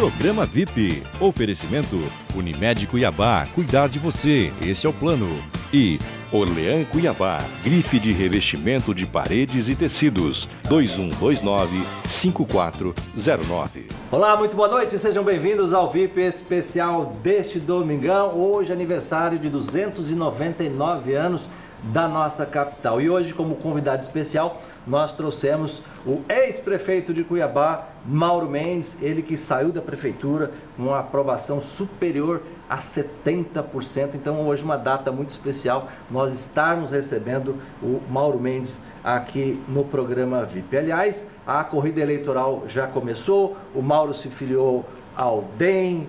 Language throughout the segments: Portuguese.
Programa VIP. Oferecimento Unimed Cuiabá. Cuidar de você. Esse é o plano. E Orlean Cuiabá. Grife de revestimento de paredes e tecidos. 2129-5409. Olá, muito boa noite. Sejam bem-vindos ao VIP especial deste domingão. Hoje aniversário de 299 anos da nossa capital. E hoje, como convidado especial, nós trouxemos o ex-prefeito de Cuiabá, Mauro Mendes, ele que saiu da prefeitura com uma aprovação superior a 70%. Então hoje uma data muito especial, nós estarmos recebendo o Mauro Mendes aqui no programa VIP. Aliás, a corrida eleitoral já começou, o Mauro se filiou ao DEM.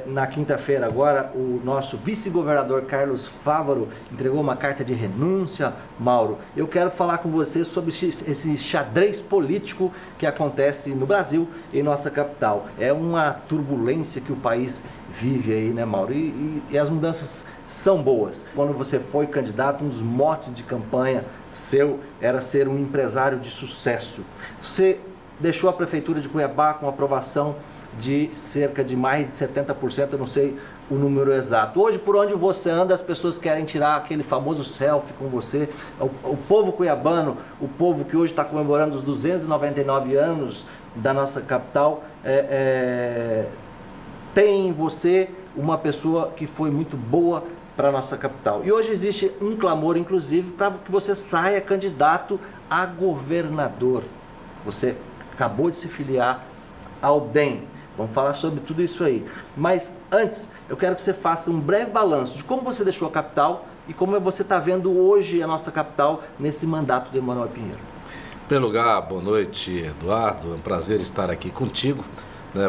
Na quinta-feira agora, o nosso vice-governador Carlos Fávaro entregou uma carta de renúncia. Mauro, eu quero falar com você sobre esse xadrez político que acontece no Brasil e em nossa capital. É uma turbulência que o país vive aí, né, Mauro? E as mudanças são boas. Quando você foi candidato, um dos motes de campanha seu era ser um empresário de sucesso. Você deixou a prefeitura de Cuiabá com aprovação de cerca de mais de 70%, eu não sei o número exato. Hoje, por onde você anda, as pessoas querem tirar aquele famoso selfie com você. O povo cuiabano, o povo que hoje está comemorando os 299 anos da nossa capital, tem em você uma pessoa que foi muito boa para a nossa capital. E hoje existe um clamor, inclusive, para que você saia candidato a governador. Você acabou de se filiar ao DEM. Vamos falar sobre tudo isso aí. Mas antes, eu quero que você faça um breve balanço de como você deixou a capital e como você está vendo hoje a nossa capital nesse mandato de Emanuel Pinheiro. Em primeiro lugar, boa noite, Eduardo. É um prazer estar aqui contigo.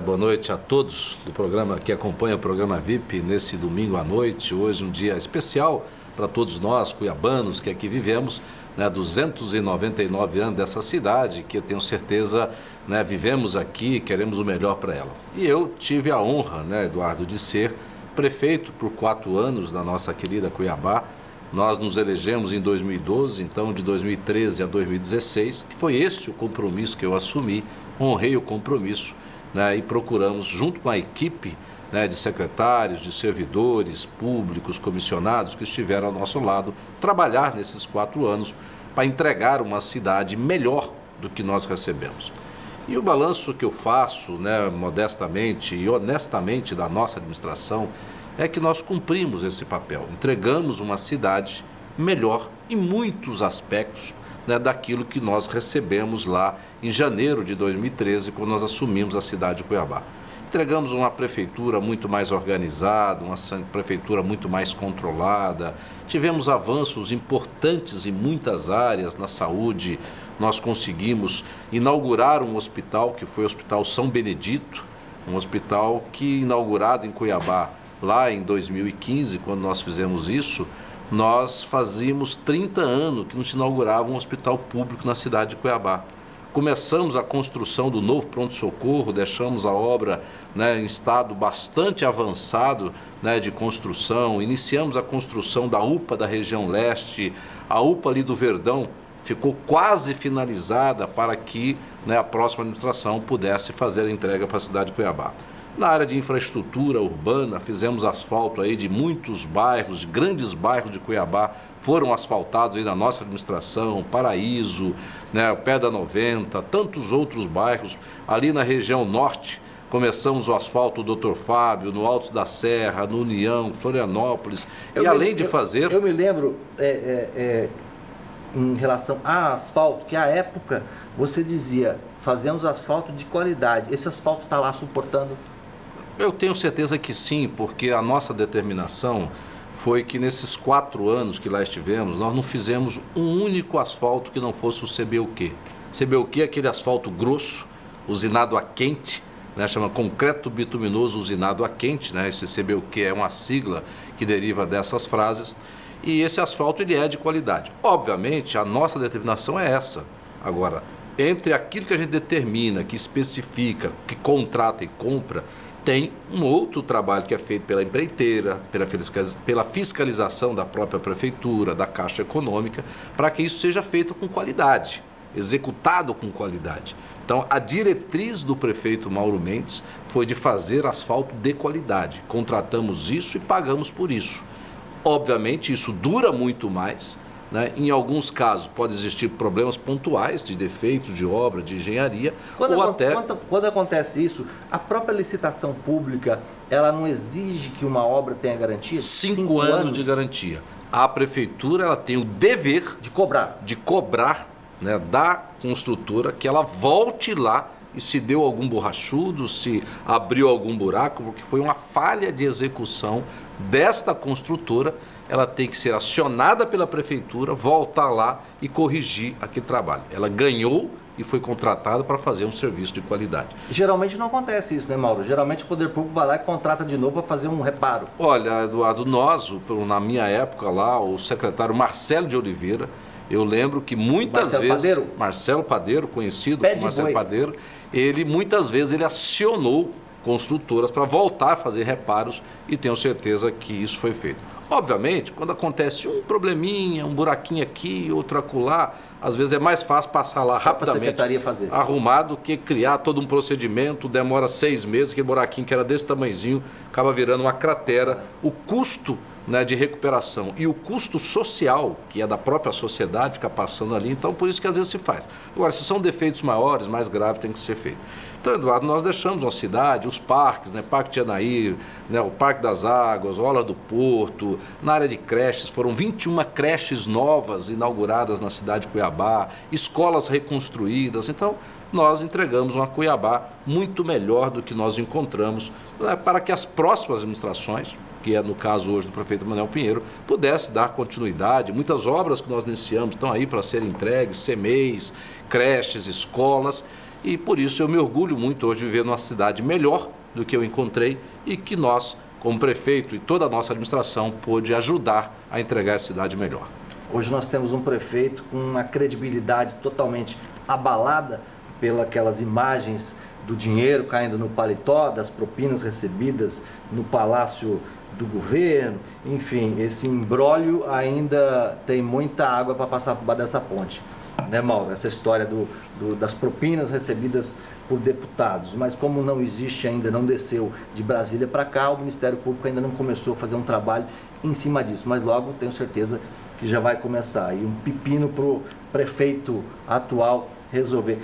Boa noite a todos do programa que acompanham o programa VIP nesse domingo à noite. Hoje um dia especial para todos nós, cuiabanos, que aqui vivemos. 299 anos dessa cidade, que eu tenho certeza, vivemos aqui, queremos o melhor para ela. E eu tive a honra, Eduardo, de ser prefeito por 4 anos da nossa querida Cuiabá. Nós nos elegemos em 2012, então de 2013 a 2016, que foi esse o compromisso que eu assumi, honrei o compromisso, e procuramos, junto com a equipe de secretários, de servidores públicos, comissionados que estiveram ao nosso lado, trabalhar nesses 4 anos para entregar uma cidade melhor do que nós recebemos. E o balanço que eu faço, modestamente e honestamente da nossa administração, é que nós cumprimos esse papel, entregamos uma cidade melhor em muitos aspectos, daquilo que nós recebemos lá em janeiro de 2013, quando nós assumimos a cidade de Cuiabá. Entregamos uma prefeitura muito mais organizada, uma prefeitura muito mais controlada. Tivemos avanços importantes em muitas áreas na saúde. Nós conseguimos inaugurar um hospital, que foi o Hospital São Benedito, um hospital que, inaugurado em Cuiabá, lá em 2015, quando nós fizemos isso, nós fazíamos 30 anos que não se inaugurava um hospital público na cidade de Cuiabá. Começamos a construção do novo pronto-socorro, deixamos a obra em estado bastante avançado de construção, iniciamos a construção da UPA da região leste, a UPA ali do Verdão ficou quase finalizada para que a próxima administração pudesse fazer a entrega para a cidade de Cuiabá. Na área de infraestrutura urbana, fizemos asfalto aí de muitos bairros, de grandes bairros de Cuiabá, foram asfaltados aí na nossa administração, Paraíso, o Pé da 90, tantos outros bairros. Ali na região norte, começamos o asfalto do Dr. Fábio, no Alto da Serra, no União, Florianópolis. Eu me lembro, em relação a asfalto, que à época você dizia, fazemos asfalto de qualidade. Esse asfalto está lá suportando? Eu tenho certeza que sim, porque a nossa determinação foi que nesses 4 anos que lá estivemos, nós não fizemos um único asfalto que não fosse o CBUQ. CBUQ é aquele asfalto grosso, usinado a quente, chama concreto bituminoso usinado a quente, Esse CBUQ é uma sigla que deriva dessas frases, e esse asfalto ele é de qualidade. Obviamente, a nossa determinação é essa. Agora, entre aquilo que a gente determina, que especifica, que contrata e compra, tem um outro trabalho que é feito pela empreiteira, pela fiscalização da própria prefeitura, da Caixa Econômica, para que isso seja feito com qualidade. executado com qualidade. Então, a diretriz do prefeito Mauro Mendes foi de fazer asfalto de qualidade. Contratamos isso e pagamos por isso. Obviamente, isso dura muito mais, né? Em alguns casos, pode existir problemas pontuais de defeitos de obra, de engenharia, Quando acontece isso, a própria licitação pública, ela não exige que uma obra tenha garantia? 5 anos de garantia. A prefeitura, ela tem o dever de cobrar, né, da construtora que ela volte lá e se deu algum borrachudo, se abriu algum buraco, porque foi uma falha de execução desta construtora, ela tem que ser acionada pela prefeitura, voltar lá e corrigir aquele trabalho. Ela ganhou e foi contratada para fazer um serviço de qualidade. Geralmente não acontece isso, né, Mauro? Geralmente o poder público vai lá e contrata de novo para fazer um reparo. Olha, Eduardo, na minha época lá, o secretário Marcelo de Oliveira, eu lembro que muitas vezes... Marcelo Padeiro, conhecido como Marcelo Padeiro, muitas vezes ele acionou construtoras para voltar a fazer reparos e tenho certeza que isso foi feito. Obviamente, quando acontece um probleminha, um buraquinho aqui, outro acolá, às vezes é mais fácil passar lá rapidamente, arrumar, do que criar todo um procedimento, demora 6 meses, aquele buraquinho que era desse tamanhozinho, acaba virando uma cratera. O custo, né, de recuperação e o custo social, que é da própria sociedade, fica passando ali, então por isso que às vezes se faz. Agora, se são defeitos maiores, mais graves, tem que ser feito. Então, Eduardo, nós deixamos uma cidade, os parques, né, Parque Tianaí, né, o Parque das Águas, Orla do Porto, na área de creches, foram 21 creches novas inauguradas na cidade de Cuiabá, escolas reconstruídas, então nós entregamos uma Cuiabá muito melhor do que nós encontramos, né, para que as próximas administrações, que é no caso hoje do prefeito Manuel Pinheiro, pudesse dar continuidade. Muitas obras que nós iniciamos estão aí para serem entregues, CMEIs, creches, escolas, e por isso eu me orgulho muito hoje de viver numa cidade melhor do que eu encontrei e que nós, como prefeito e toda a nossa administração, pôde ajudar a entregar essa cidade melhor. Hoje nós temos um prefeito com uma credibilidade totalmente abalada pelas imagens do dinheiro caindo no paletó, das propinas recebidas no Palácio do Governo, enfim, esse imbróglio ainda tem muita água para passar por baixo dessa ponte, né, Mauro? Essa história das propinas recebidas por deputados, mas como não existe ainda, não desceu de Brasília para cá, o Ministério Público ainda não começou a fazer um trabalho em cima disso, mas logo tenho certeza que já vai começar. E um pepino para o prefeito atual resolver.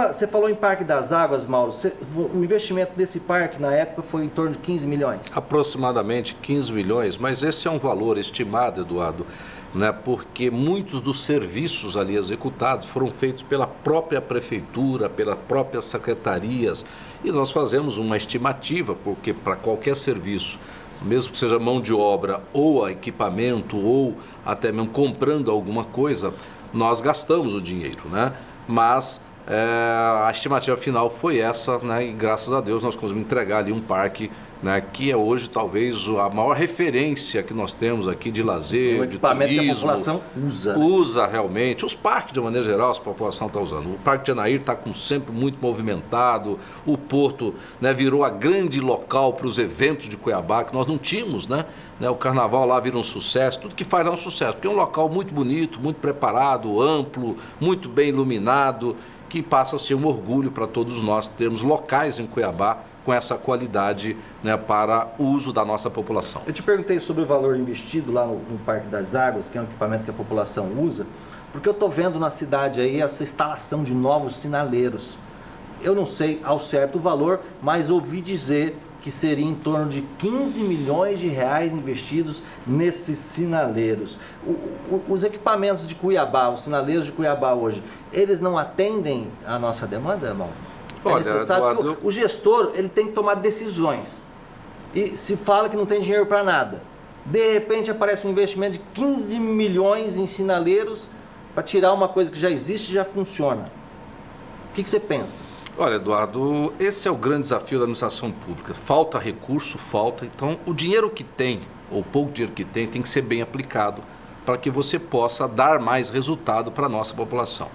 Você falou em Parque das Águas, Mauro. O investimento desse parque na época foi em torno de 15 milhões? Aproximadamente 15 milhões, mas esse é um valor estimado, Eduardo, né, porque muitos dos serviços ali executados foram feitos pela própria prefeitura, pelas próprias secretarias, e nós fazemos uma estimativa, porque para qualquer serviço, mesmo que seja mão de obra ou equipamento ou até mesmo comprando alguma coisa, nós gastamos o dinheiro, né? Mas a estimativa final foi essa, né? E graças a Deus nós conseguimos entregar ali um parque, né, que é hoje talvez a maior referência que nós temos aqui de lazer, de turismo. Que a população usa. Usa realmente. Os parques, de maneira geral, a população está usando. O Parque Tianaí está sempre muito movimentado. O Porto, né, virou a grande local para os eventos de Cuiabá, que nós não tínhamos, né? O carnaval lá vira um sucesso. Tudo que faz lá é um sucesso, porque é um local muito bonito, muito preparado, amplo, muito bem iluminado, que passa a ser um orgulho para todos nós termos locais em Cuiabá com essa qualidade, né, para o uso da nossa população. Eu te perguntei sobre o valor investido lá no Parque das Águas, que é um equipamento que a população usa, porque eu estou vendo na cidade aí essa instalação de novos sinaleiros. Eu não sei ao certo o valor, mas ouvi dizer que seria em torno de 15 milhões de reais investidos nesses sinaleiros. Os equipamentos de Cuiabá, os sinaleiros de Cuiabá hoje, eles não atendem à nossa demanda, Mauro? Olha, Eduardo, o gestor, ele tem que tomar decisões. E se fala que não tem dinheiro para nada. De repente aparece um investimento de 15 milhões em sinaleiros para tirar uma coisa que já existe e já funciona. O que você pensa? Olha, Eduardo, esse é o grande desafio da administração pública. Falta recurso, então o dinheiro que tem, ou pouco dinheiro que tem que ser bem aplicado para que você possa dar mais resultado para a nossa população.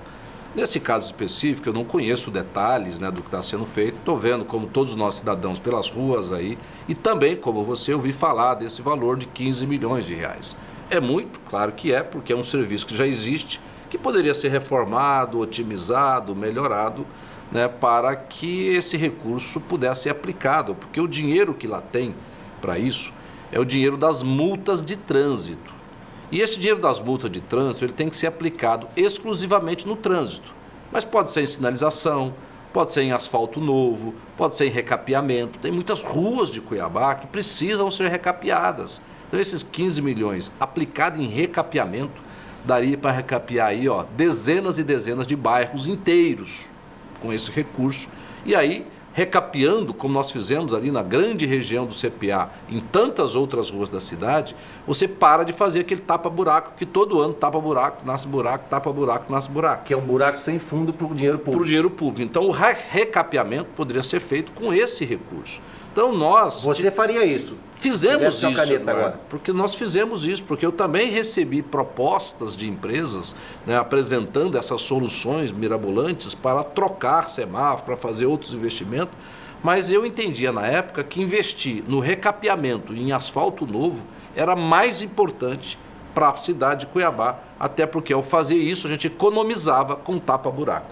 Nesse caso específico, eu não conheço detalhes, né, do que está sendo feito, estou vendo como todos nós cidadãos pelas ruas aí, e também, como você, ouvi falar desse valor de 15 milhões de reais. É muito, claro que é, porque é um serviço que já existe, que poderia ser reformado, otimizado, melhorado, né, para que esse recurso pudesse ser aplicado, porque o dinheiro que lá tem para isso é o dinheiro das multas de trânsito. E esse dinheiro das multas de trânsito ele tem que ser aplicado exclusivamente no trânsito, mas pode ser em sinalização, pode ser em asfalto novo, pode ser em recapeamento. Tem muitas ruas de Cuiabá que precisam ser recapeadas. Então esses 15 milhões aplicados em recapeamento daria para recapear aí, dezenas e dezenas de bairros inteiros com esse recurso. E aí, recapeando, como nós fizemos ali na grande região do CPA, em tantas outras ruas da cidade, você para de fazer aquele tapa-buraco que todo ano tapa-buraco, nasce buraco, tapa-buraco, nasce buraco. Que é um buraco sem fundo para o dinheiro público. Para o dinheiro público. Então, o recapeamento poderia ser feito com esse recurso. Então, nós... Você faria isso? Fizemos isso, agora. Porque nós fizemos isso, porque eu também recebi propostas de empresas, né, apresentando essas soluções mirabolantes para trocar semáforo, para fazer outros investimentos, mas eu entendia na época que investir no recapeamento e em asfalto novo era mais importante para a cidade de Cuiabá, até porque ao fazer isso a gente economizava com tapa-buraco.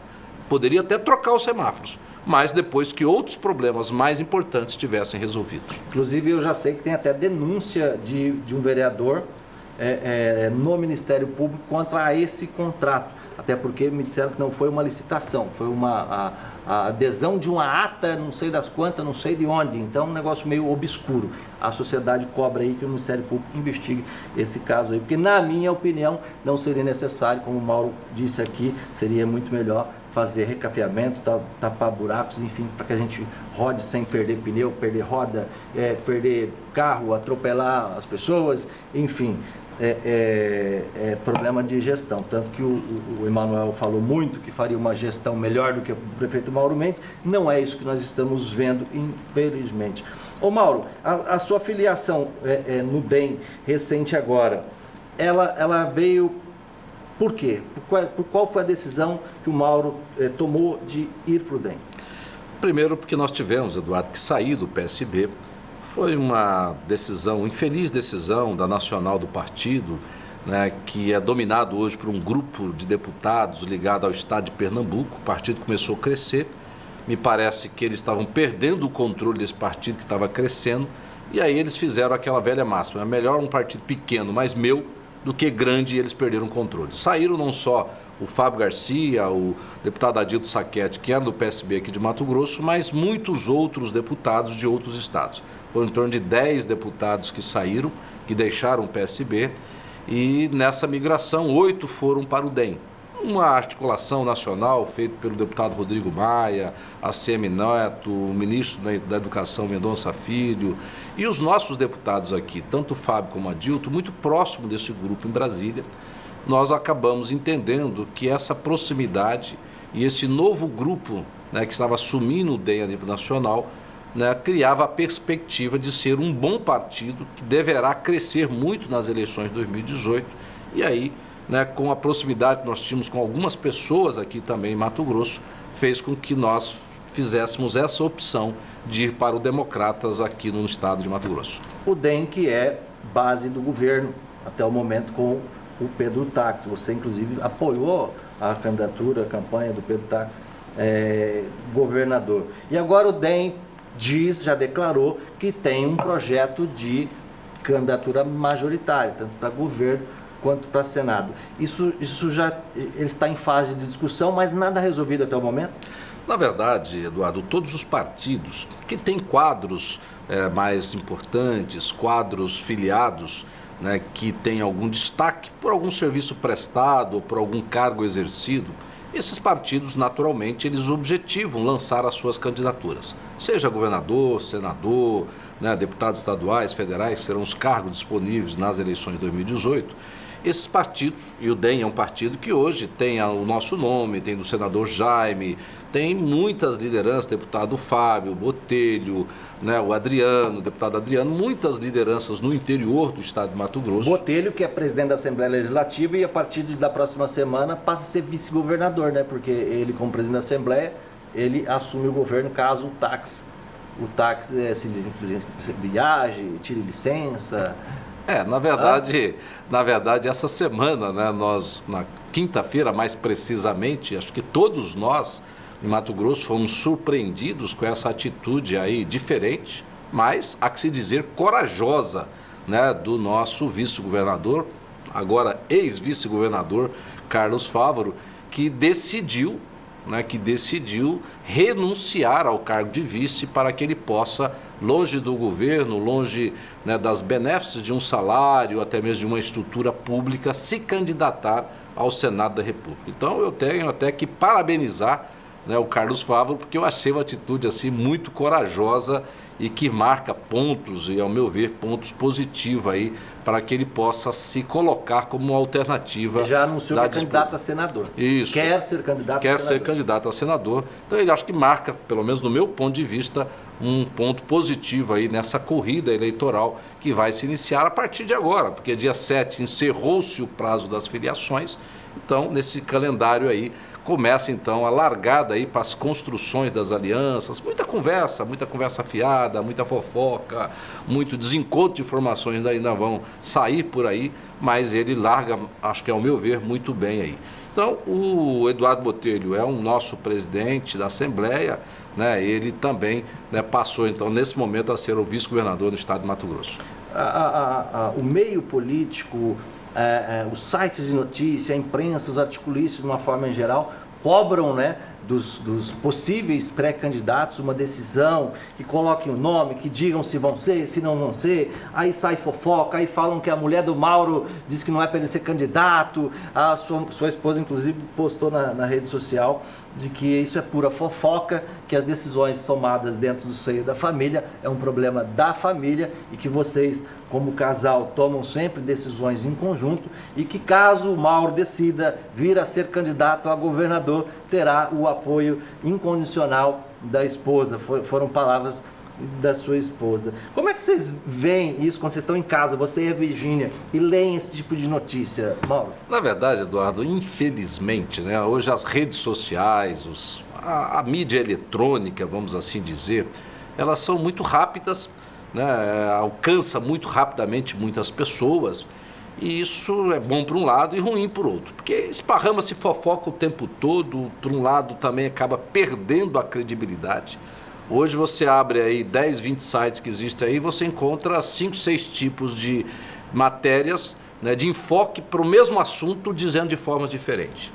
Poderia até trocar os semáforos, mas depois que outros problemas mais importantes tivessem resolvidos. Inclusive, eu já sei que tem até denúncia de um vereador no Ministério Público quanto a esse contrato, até porque me disseram que não foi uma licitação, foi a adesão de uma ata, não sei das quantas, não sei de onde, então é um negócio meio obscuro. A sociedade cobra aí que o Ministério Público investigue esse caso aí, porque na minha opinião não seria necessário, como o Mauro disse aqui, seria muito melhor fazer recapeamento, tapar buracos, enfim, para que a gente rode sem perder pneu, perder roda, perder carro, atropelar as pessoas, enfim, problema de gestão. Tanto que o Emanuel falou muito que faria uma gestão melhor do que o prefeito Mauro Mendes, não é isso que nós estamos vendo, infelizmente. Ô Mauro, a sua filiação no DEM recente agora, ela veio... Por quê? Por qual foi a decisão que o Mauro tomou de ir para o DEM? Primeiro, porque nós tivemos, Eduardo, que sair do PSB. Foi uma decisão, infeliz decisão da nacional do partido, né, que é dominado hoje por um grupo de deputados ligado ao estado de Pernambuco. O partido começou a crescer. Me parece que eles estavam perdendo o controle desse partido que estava crescendo. E aí eles fizeram aquela velha máxima: é melhor um partido pequeno, mas meu, do que grande, e eles perderam o controle. Saíram não só o Fábio Garcia, o deputado Adilto Saquete, que era do PSB aqui de Mato Grosso, mas muitos outros deputados de outros estados. Foram em torno de 10 deputados que saíram, que deixaram o PSB, e nessa migração, 8 foram para o DEM. Uma articulação nacional feita pelo deputado Rodrigo Maia, ACM Neto, o ministro da Educação Mendonça Filho, e os nossos deputados aqui, tanto o Fábio como o Adilto, muito próximo desse grupo em Brasília. Nós acabamos entendendo que essa proximidade e esse novo grupo, né, que estava assumindo o DEM a nível nacional, né, criava a perspectiva de ser um bom partido que deverá crescer muito nas eleições de 2018. E aí, né, com a proximidade que nós tínhamos com algumas pessoas aqui também em Mato Grosso, fez com que nós fizéssemos essa opção de ir para o Democratas aqui no estado de Mato Grosso. O DEM, que é base do governo até o momento com o Pedro Táxi. Você, inclusive, apoiou a candidatura, a campanha do Pedro Táxi, governador. E agora o DEM já declarou que tem um projeto de candidatura majoritária, tanto para governo quanto para Senado. Isso já ele está em fase de discussão, mas nada resolvido até o momento? Na verdade, Eduardo, todos os partidos que têm quadros mais importantes, quadros filiados, né, que têm algum destaque por algum serviço prestado ou por algum cargo exercido, esses partidos, naturalmente, eles objetivam lançar as suas candidaturas. Seja governador, senador, né, deputados estaduais, federais, que serão os cargos disponíveis nas eleições de 2018. Esses partidos, e o DEM é um partido que hoje tem o nosso nome, tem do senador Jaime, tem muitas lideranças, deputado Fábio, Botelho, né, o Adriano, deputado Adriano, muitas lideranças no interior do estado de Mato Grosso. Botelho, que é presidente da Assembleia Legislativa e a partir da próxima semana passa a ser vice-governador, né, porque ele, como presidente da Assembleia, ele assume o governo caso o táxi se licencie, viaje, tire licença, Na verdade, essa semana, né, nós, na quinta-feira, mais precisamente, acho que todos nós, em Mato Grosso, fomos surpreendidos com essa atitude aí diferente, mas, há que se dizer, corajosa, né, do nosso vice-governador, agora ex-vice-governador, Carlos Fávaro, que decidiu renunciar ao cargo de vice para que ele possa, longe do governo, longe, né, das benéficas de um salário, até mesmo de uma estrutura pública, se candidatar ao Senado da República. Então eu tenho até que parabenizar, né, o Carlos Fávaro, porque eu achei uma atitude assim muito corajosa e que marca pontos, e ao meu ver, pontos positivos aí, para que ele possa se colocar como uma alternativa. Ele já anunciou que é disputa. candidato a senador. Isso. Quer ser candidato a senador. Quer ser candidato a senador. Então ele acho que marca, pelo menos no meu ponto de vista, um ponto positivo aí nessa corrida eleitoral que vai se iniciar a partir de agora, porque dia 7 encerrou-se o prazo das filiações. Então, nesse calendário aí, começa então a largada aí para as construções das alianças, muita conversa fiada, muita fofoca, muito desencontro de informações ainda vão sair por aí, mas ele larga, acho que ao meu ver, muito bem aí. Então, o Eduardo Botelho é um nosso presidente da Assembleia, né? Ele também, né, passou então nesse momento a ser o vice-governador do estado de Mato Grosso. O meio político, os sites de notícia, a imprensa, os articulistas, de uma forma em geral, cobram, né, dos possíveis pré-candidatos uma decisão, que coloquem o nome, que digam se vão ser, se não vão ser, aí sai fofoca, aí falam que a mulher do Mauro diz que não é para ele ser candidato, a sua esposa inclusive postou na rede social de que isso é pura fofoca, que as decisões tomadas dentro do seio da família é um problema da família e que vocês, como casal, tomam sempre decisões em conjunto e que caso o Mauro decida vir a ser candidato a governador, terá o apoio incondicional da esposa. Foram palavras da sua esposa. Como é que vocês veem isso quando vocês estão em casa, você e a Virgínia, e leem esse tipo de notícia, Mauro? Na verdade, Eduardo, infelizmente, né, hoje as redes sociais, a mídia eletrônica, vamos assim dizer, elas são muito rápidas, né, alcança muito rapidamente muitas pessoas, e isso é bom por um lado e ruim por outro, porque esparrama-se fofoca o tempo todo, por um lado também acaba perdendo a credibilidade. Hoje você abre aí 10, 20 sites que existem aí, você encontra 5, 6 tipos de matérias, né, de enfoque para o mesmo assunto, dizendo de formas diferentes.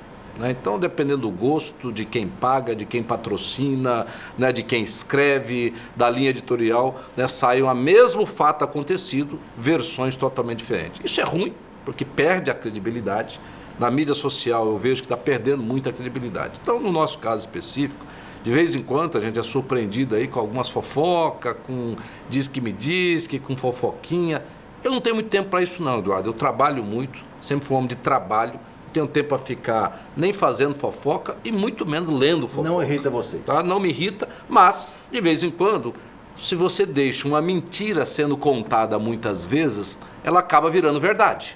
Então, dependendo do gosto, de quem paga, de quem patrocina, né, de quem escreve, da linha editorial, né, sai o mesmo fato acontecido, versões totalmente diferentes. Isso é ruim, porque perde a credibilidade. Na mídia social eu vejo que está perdendo muita credibilidade. Então, no nosso caso específico, de vez em quando a gente é surpreendido aí com algumas fofocas, com diz que com fofoquinha. Eu não tenho muito tempo para isso não, Eduardo. Eu trabalho muito, sempre fui um homem de trabalho. Não tenho tempo para ficar nem fazendo fofoca e muito menos lendo fofoca. Não irrita você? Tá? Não me irrita, mas de vez em quando, se você deixa uma mentira sendo contada muitas vezes, ela acaba virando verdade.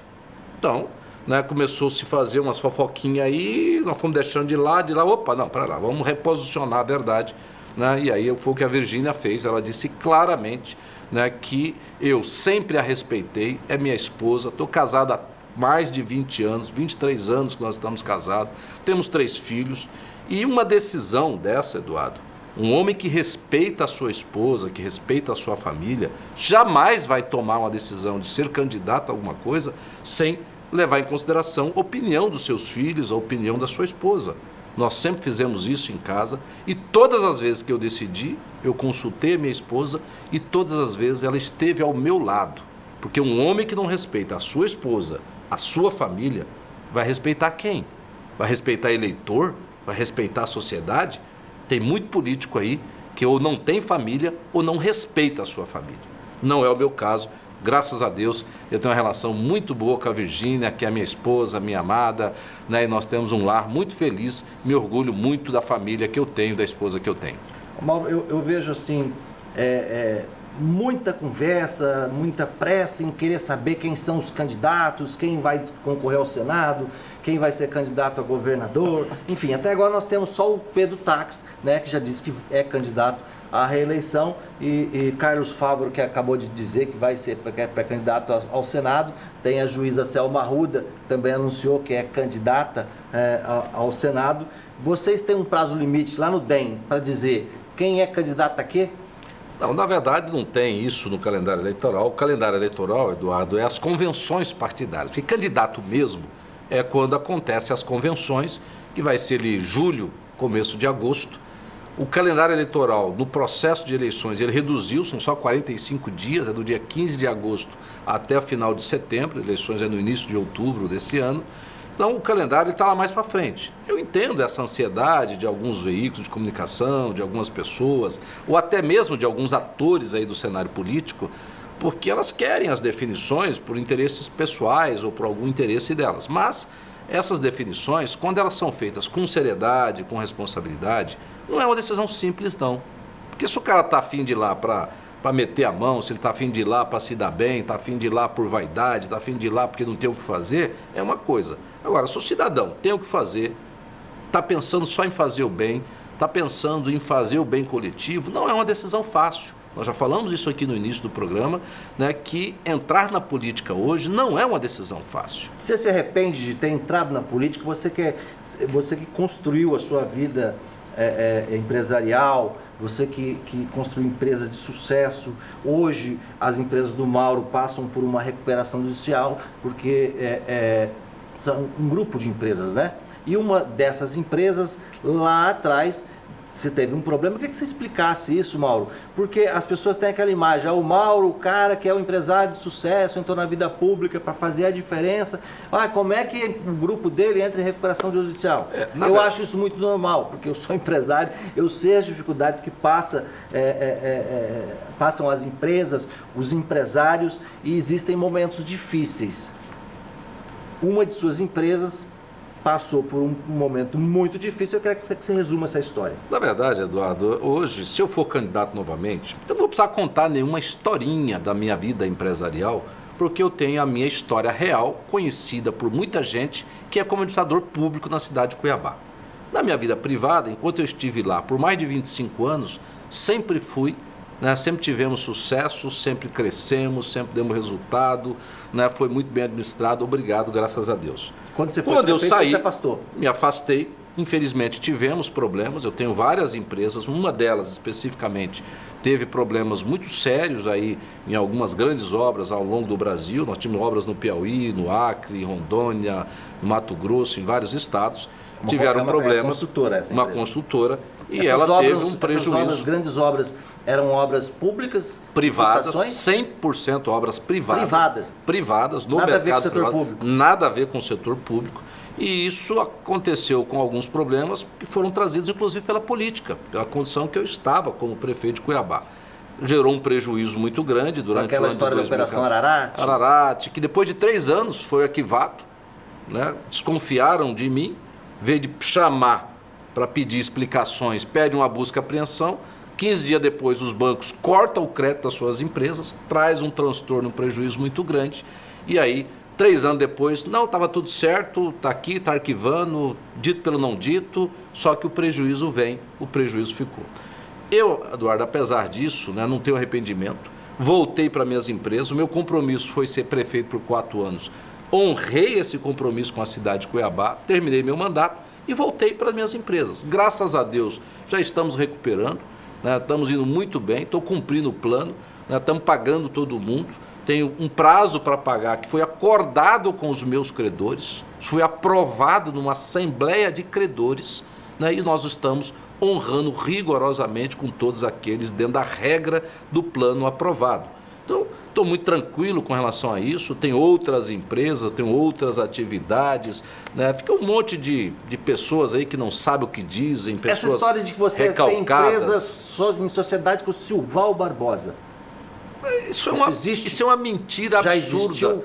Então, né, começou a se fazer umas fofoquinhas aí, nós fomos deixando de lá, opa, não, para lá, vamos reposicionar a verdade. Né? E aí foi o que a Virgínia fez, ela disse claramente, né, que eu sempre a respeitei, é minha esposa, estou casada há mais de 20 anos, 23 anos que nós estamos casados, temos 3 filhos, e uma decisão dessa, Eduardo, um homem que respeita a sua esposa, que respeita a sua família, jamais vai tomar uma decisão de ser candidato a alguma coisa sem levar em consideração a opinião dos seus filhos, a opinião da sua esposa. Nós sempre fizemos isso em casa e todas as vezes que eu decidi, eu consultei a minha esposa e todas as vezes ela esteve ao meu lado. Porque um homem que não respeita a sua esposa, a sua família, vai respeitar quem? Vai respeitar eleitor? Vai respeitar a sociedade? Tem muito político aí que ou não tem família ou não respeita a sua família. Não é o meu caso. Graças a Deus, eu tenho uma relação muito boa com a Virgínia, que é a minha esposa, minha amada, né? E nós temos um lar muito feliz, me orgulho muito da família que eu tenho, da esposa que eu tenho. Mauro, eu vejo assim, muita conversa, muita pressa em querer saber quem são os candidatos, quem vai concorrer ao Senado, quem vai ser candidato a governador, enfim, até agora nós temos só o Pedro Táxi, né, que já disse que é candidato à reeleição, e Carlos Fávaro, que acabou de dizer que vai ser pré-candidato ao Senado, tem a juíza Selma Arruda, que também anunciou que é candidata ao Senado. Vocês têm um prazo limite lá no DEM para dizer quem é candidato a quê? Não, na verdade não tem isso no calendário eleitoral. O calendário eleitoral, Eduardo, é as convenções partidárias. Porque candidato mesmo é quando acontecem as convenções, que vai ser ali julho, começo de agosto. O calendário eleitoral, no processo de eleições, ele reduziu, são só 45 dias, é do dia 15 de agosto até o final de setembro, eleições é no início de outubro desse ano. Então, o calendário está lá mais para frente. Eu entendo essa ansiedade de alguns veículos de comunicação, de algumas pessoas, ou até mesmo de alguns atores aí do cenário político, porque elas querem as definições por interesses pessoais ou por algum interesse delas. Mas essas definições, quando elas são feitas com seriedade, com responsabilidade, não é uma decisão simples, não. Porque se o cara está afim de ir lá para meter a mão, se ele está afim de ir lá para se dar bem, está afim de ir lá por vaidade, está afim de ir lá porque não tem o que fazer, é uma coisa. Agora, se o cidadão tem o que fazer, está pensando só em fazer o bem, está pensando em fazer o bem coletivo, não é uma decisão fácil. Nós já falamos isso aqui no início do programa, né, que entrar na política hoje não é uma decisão fácil. Você se arrepende de ter entrado na política? Você que construiu a sua vida empresarial, você que construiu empresas de sucesso. Hoje as empresas do Mauro passam por uma recuperação judicial, porque são um grupo de empresas, né? E uma dessas empresas, lá atrás, você teve um problema. Eu queria que você explicasse isso, Mauro, porque as pessoas têm aquela imagem, o Mauro, o cara que é o empresário de sucesso, entrou na vida pública para fazer a diferença. Como é que o grupo dele entra em recuperação judicial? Eu acho isso muito normal, porque eu sou empresário, eu sei as dificuldades que passam as empresas, os empresários, e existem momentos difíceis. Uma de suas empresas passou por um momento muito difícil. Eu quero que você resuma essa história. Na verdade, Eduardo, hoje, se eu for candidato novamente, eu não vou precisar contar nenhuma historinha da minha vida empresarial, porque eu tenho a minha história real, conhecida por muita gente, que é como administrador público na cidade de Cuiabá. Na minha vida privada, enquanto eu estive lá por mais de 25 anos, sempre fui, né, sempre tivemos sucesso, sempre crescemos, sempre demos resultado, né, foi muito bem administrado, obrigado, graças a Deus. Quando eu saí, você se afastou? Me afastei. Infelizmente tivemos problemas, eu tenho várias empresas, uma delas especificamente teve problemas muito sérios aí em algumas grandes obras ao longo do Brasil. Nós tivemos obras no Piauí, no Acre, em Rondônia, no Mato Grosso, em vários estados. Tiveram problemas. Uma construtora. E ela teve um prejuízo. Grandes obras eram obras públicas? Privadas, 100% obras privadas. Privadas, no mercado privado. Nada a ver com o setor público. E isso aconteceu com alguns problemas que foram trazidos, inclusive, pela política, pela condição que eu estava como prefeito de Cuiabá. Gerou um prejuízo muito grande durante aquela o ano história de da Operação Ararate? Ararate, que depois de 3 anos foi arquivado, né? Desconfiaram de mim, veio de chamar para pedir explicações, pede uma busca e apreensão. 15 dias depois, os bancos cortam o crédito das suas empresas, traz um transtorno, um prejuízo muito grande. E aí, 3 anos depois, não, estava tudo certo, está aqui, está arquivando, dito pelo não dito, só que o prejuízo vem, o prejuízo ficou. Eu, Eduardo, apesar disso, né, não tenho arrependimento, voltei para minhas empresas, o meu compromisso foi ser prefeito por 4 anos, honrei esse compromisso com a cidade de Cuiabá, terminei meu mandato e voltei para as minhas empresas. Graças a Deus, já estamos recuperando, né, estamos indo muito bem, estou cumprindo o plano, né, estamos pagando todo mundo. Tenho um prazo para pagar que foi acordado com os meus credores, foi aprovado numa assembleia de credores, né, e nós estamos honrando rigorosamente com todos aqueles dentro da regra do plano aprovado. Então, estou muito tranquilo com relação a isso. Tem outras empresas, tem outras atividades, né? Fica um monte de pessoas aí que não sabem o que dizem, pessoas essa história de que você recalcadas. Tem empresas em sociedade com o Silval Barbosa. Isso é uma mentira absurda.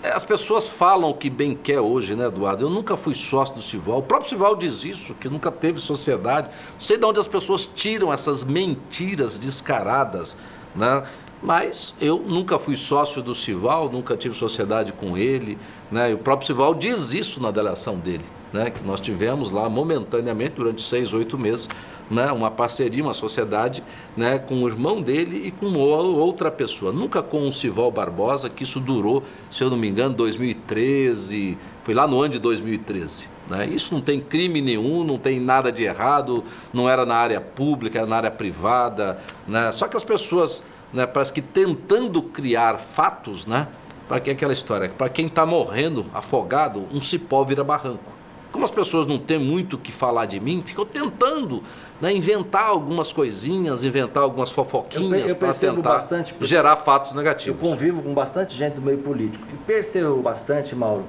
As pessoas falam o que bem quer hoje, né, Eduardo? Eu nunca fui sócio do Silval. O próprio Silval diz isso, que nunca teve sociedade. Não sei de onde as pessoas tiram essas mentiras descaradas, né? Mas eu nunca fui sócio do Silval, nunca tive sociedade com ele, né? E o próprio Silval diz isso na delação dele. né, que nós tivemos lá momentaneamente durante 6, 8 meses, né, uma parceria, uma sociedade, né, com o irmão dele e com outra pessoa. Nunca com o Sival Barbosa, que isso durou, se eu não me engano, 2013, foi lá no ano de 2013. Né? Isso não tem crime nenhum, não tem nada de errado, não era na área pública, era na área privada. Né? Só que as pessoas, né, parece que tentando criar fatos, né, para que aquela história, para quem está morrendo afogado, um cipó vira barranco. Como as pessoas não têm muito o que falar de mim, ficam tentando, né, inventar algumas coisinhas, inventar algumas fofoquinhas para tentar gerar fatos negativos. Eu convivo com bastante gente do meio político e percebo bastante, Mauro,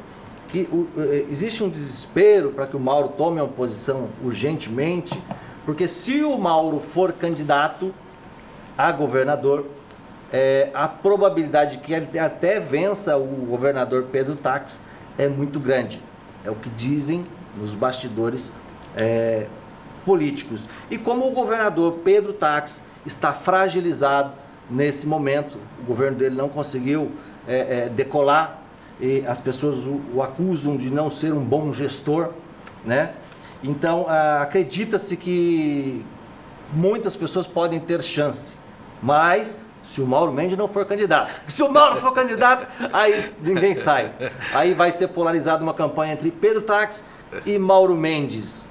que existe um desespero para que o Mauro tome uma posição urgentemente, porque se o Mauro for candidato a governador, a probabilidade de que ele até vença o governador Pedro Tax é muito grande. É o que dizem nos bastidores políticos. E como o governador Pedro Tax está fragilizado nesse momento, o governo dele não conseguiu decolar, e as pessoas o acusam de não ser um bom gestor, né? Então, acredita-se que muitas pessoas podem ter chance, mas se o Mauro Mendes não for candidato. Se o Mauro for candidato, aí ninguém sai. Aí vai ser polarizada uma campanha entre Pedro Tax e Mauro Mendes.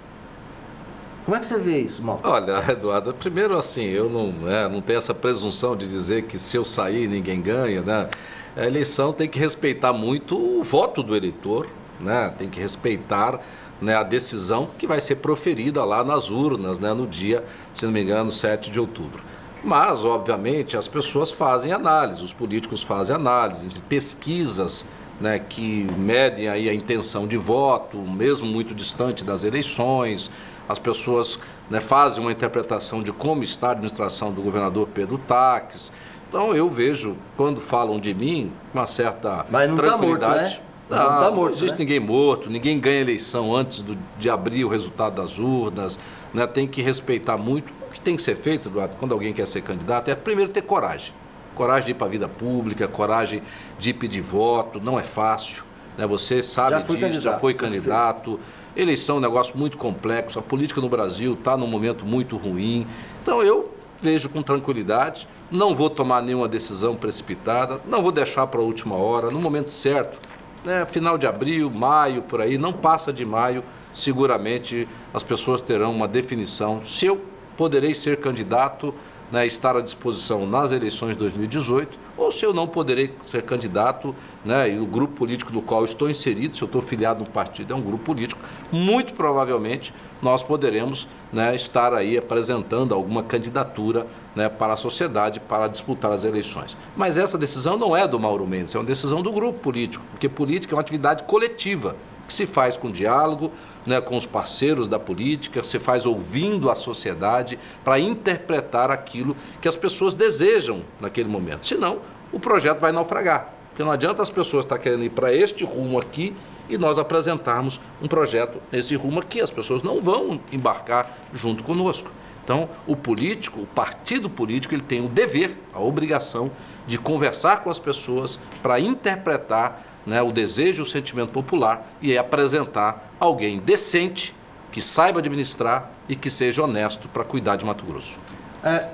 Como é que você vê isso, Mauro? Olha, Eduardo, primeiro assim, eu não tenho essa presunção de dizer que se eu sair ninguém ganha, né? A eleição tem que respeitar muito o voto do eleitor, né? Tem que respeitar, né, a decisão que vai ser proferida lá nas urnas, né, no dia, se não me engano, 7 de outubro. Mas, obviamente, as pessoas fazem análise, os políticos fazem análise, pesquisas, né, que medem aí a intenção de voto, mesmo muito distante das eleições. As pessoas, né, fazem uma interpretação de como está a administração do governador Pedro Tax. Então, eu vejo, quando falam de mim, uma certa tranquilidade. Não existe ninguém morto, ninguém ganha eleição antes de abrir o resultado das urnas, né? Tem que respeitar muito. O que tem que ser feito, Eduardo, quando alguém quer ser candidato, é primeiro ter coragem. Coragem de ir para a vida pública, coragem de pedir voto, não é fácil. Né? Você sabe disso, já foi candidato. Eleição é um negócio muito complexo, a política no Brasil está num momento muito ruim. Então eu vejo com tranquilidade, não vou tomar nenhuma decisão precipitada, não vou deixar para a última hora, no momento certo. Né, final de abril, maio, por aí, não passa de maio, seguramente as pessoas terão uma definição se eu poderei ser candidato, né, estar à disposição nas eleições de 2018, ou se eu não poderei ser candidato, né, e o grupo político no qual eu estou inserido, se eu estou filiado no partido, é um grupo político, muito provavelmente nós poderemos, né, estar aí apresentando alguma candidatura, né, para a sociedade para disputar as eleições. Mas essa decisão não é do Mauro Mendes, é uma decisão do grupo político, porque política é uma atividade coletiva, que se faz com diálogo, né, com os parceiros da política, se faz ouvindo a sociedade para interpretar aquilo que as pessoas desejam naquele momento. Senão, o projeto vai naufragar. Porque não adianta as pessoas estar querendo ir para este rumo aqui e nós apresentarmos um projeto nesse rumo aqui. As pessoas não vão embarcar junto conosco. Então, o político, o partido político, ele tem o dever, a obrigação de conversar com as pessoas para interpretar, né, o desejo e o sentimento popular e apresentar alguém decente, que saiba administrar e que seja honesto para cuidar de Mato Grosso.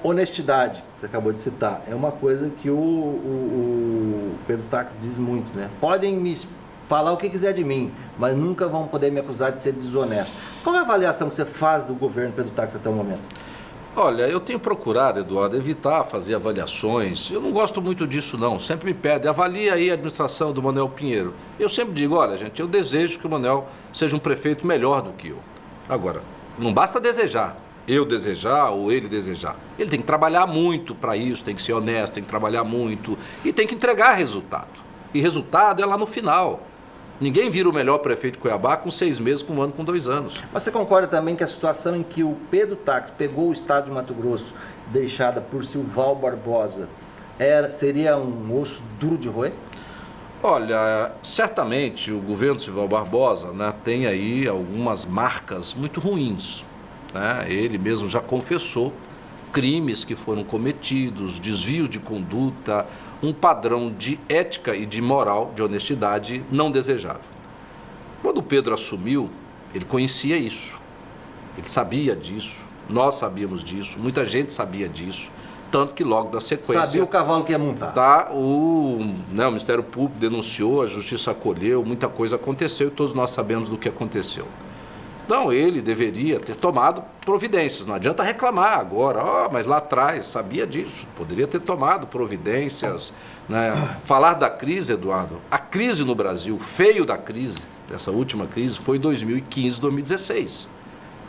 Honestidade, você acabou de citar, é uma coisa que o Pedro Tax diz muito, né? Podem me falar o que quiser de mim, mas nunca vão poder me acusar de ser desonesto. Qual é a avaliação que você faz do governo Pedro Tax até o momento? Olha, eu tenho procurado, Eduardo, evitar fazer avaliações. Eu não gosto muito disso, não. Sempre me pedem, avalia aí a administração do Manuel Pinheiro. Eu sempre digo, olha, gente, eu desejo que o Manuel seja um prefeito melhor do que eu. Agora, não basta desejar, eu desejar ou ele desejar. Ele tem que trabalhar muito para isso, tem que ser honesto, tem que trabalhar muito e tem que entregar resultado. E resultado é lá no final. Ninguém vira o melhor prefeito de Cuiabá com 6 meses, com 1 ano, com 2 anos. Mas você concorda também que a situação em que o Pedro Tax pegou o estado de Mato Grosso, deixada por Sival Barbosa, seria um osso duro de roer? Olha, certamente o governo de Sival Barbosa, né, tem aí algumas marcas muito ruins. Né? Ele mesmo já confessou crimes que foram cometidos, desvios de conduta, um padrão de ética e de moral, de honestidade não desejável. Quando o Pedro assumiu, Ele conhecia isso, ele sabia disso, nós sabíamos disso, muita gente sabia disso, tanto que logo da sequência... Sabia o cavalo que ia montar. Tá, o Ministério Público denunciou, a Justiça acolheu, muita coisa aconteceu e todos nós sabemos do que aconteceu. Então, ele deveria ter tomado providências. Não adianta reclamar agora, mas lá atrás sabia disso, poderia ter tomado providências. Né? Falar da crise, Eduardo, a crise no Brasil, o feio da crise, dessa última crise, foi 2015, 2016.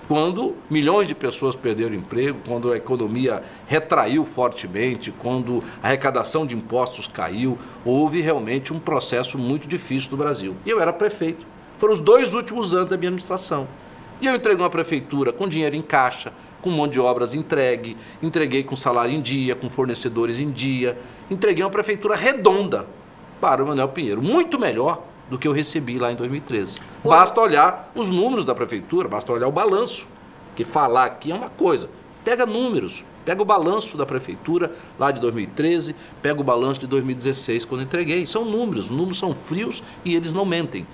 Quando milhões de pessoas perderam emprego, quando a economia retraiu fortemente, quando a arrecadação de impostos caiu, houve realmente um processo muito difícil no Brasil. E eu era prefeito. Foram os 2 últimos anos da minha administração. E eu entreguei uma prefeitura com dinheiro em caixa, com um monte de obras entreguei com salário em dia, com fornecedores em dia, entreguei uma prefeitura redonda para o Manuel Pinheiro, muito melhor do que eu recebi lá em 2013. Basta olhar os números da prefeitura, basta olhar o balanço, que falar aqui é uma coisa. Pega números, pega o balanço da prefeitura lá de 2013, pega o balanço de 2016, quando entreguei. São números, os números são frios e eles não mentem.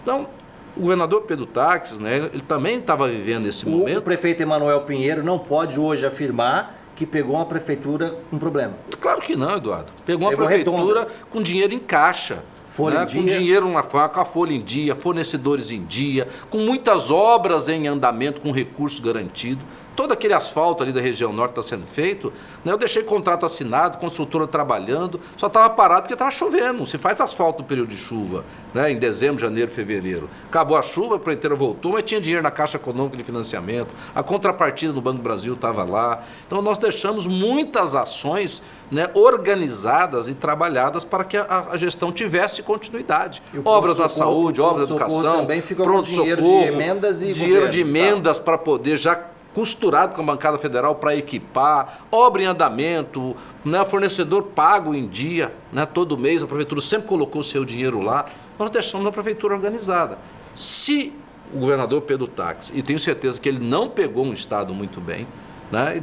Então, o governador Pedro Táxis, né, ele também estava vivendo esse momento. O prefeito Emanuel Pinheiro não pode hoje afirmar que pegou uma prefeitura com problema. Claro que não, Eduardo. Pegou uma prefeitura redonda, com dinheiro em caixa. Folha em dia. Com dinheiro na faca, a folha em dia, fornecedores em dia, com muitas obras em andamento, com recurso garantido. Todo aquele asfalto ali da região norte está sendo feito, né? Eu deixei contrato assinado, construtora trabalhando, só estava parado porque estava chovendo. Não se faz asfalto no período de chuva, né? Em dezembro, janeiro, fevereiro. Acabou a chuva, a empreiteira voltou, mas tinha dinheiro na Caixa Econômica de Financiamento, a contrapartida do Banco do Brasil estava lá. Então nós deixamos muitas ações, né, organizadas e trabalhadas para que a gestão tivesse continuidade. Obras na saúde, obras na educação, pronto-socorro, dinheiro de emendas e dinheiro de emendas para poder já costurado com a bancada federal para equipar, obra em andamento, né, fornecedor pago em dia, né, todo mês, a prefeitura sempre colocou o seu dinheiro lá, nós deixamos a prefeitura organizada. Se o governador Pedro Táxis, e tenho certeza que ele não pegou um estado muito bem, né,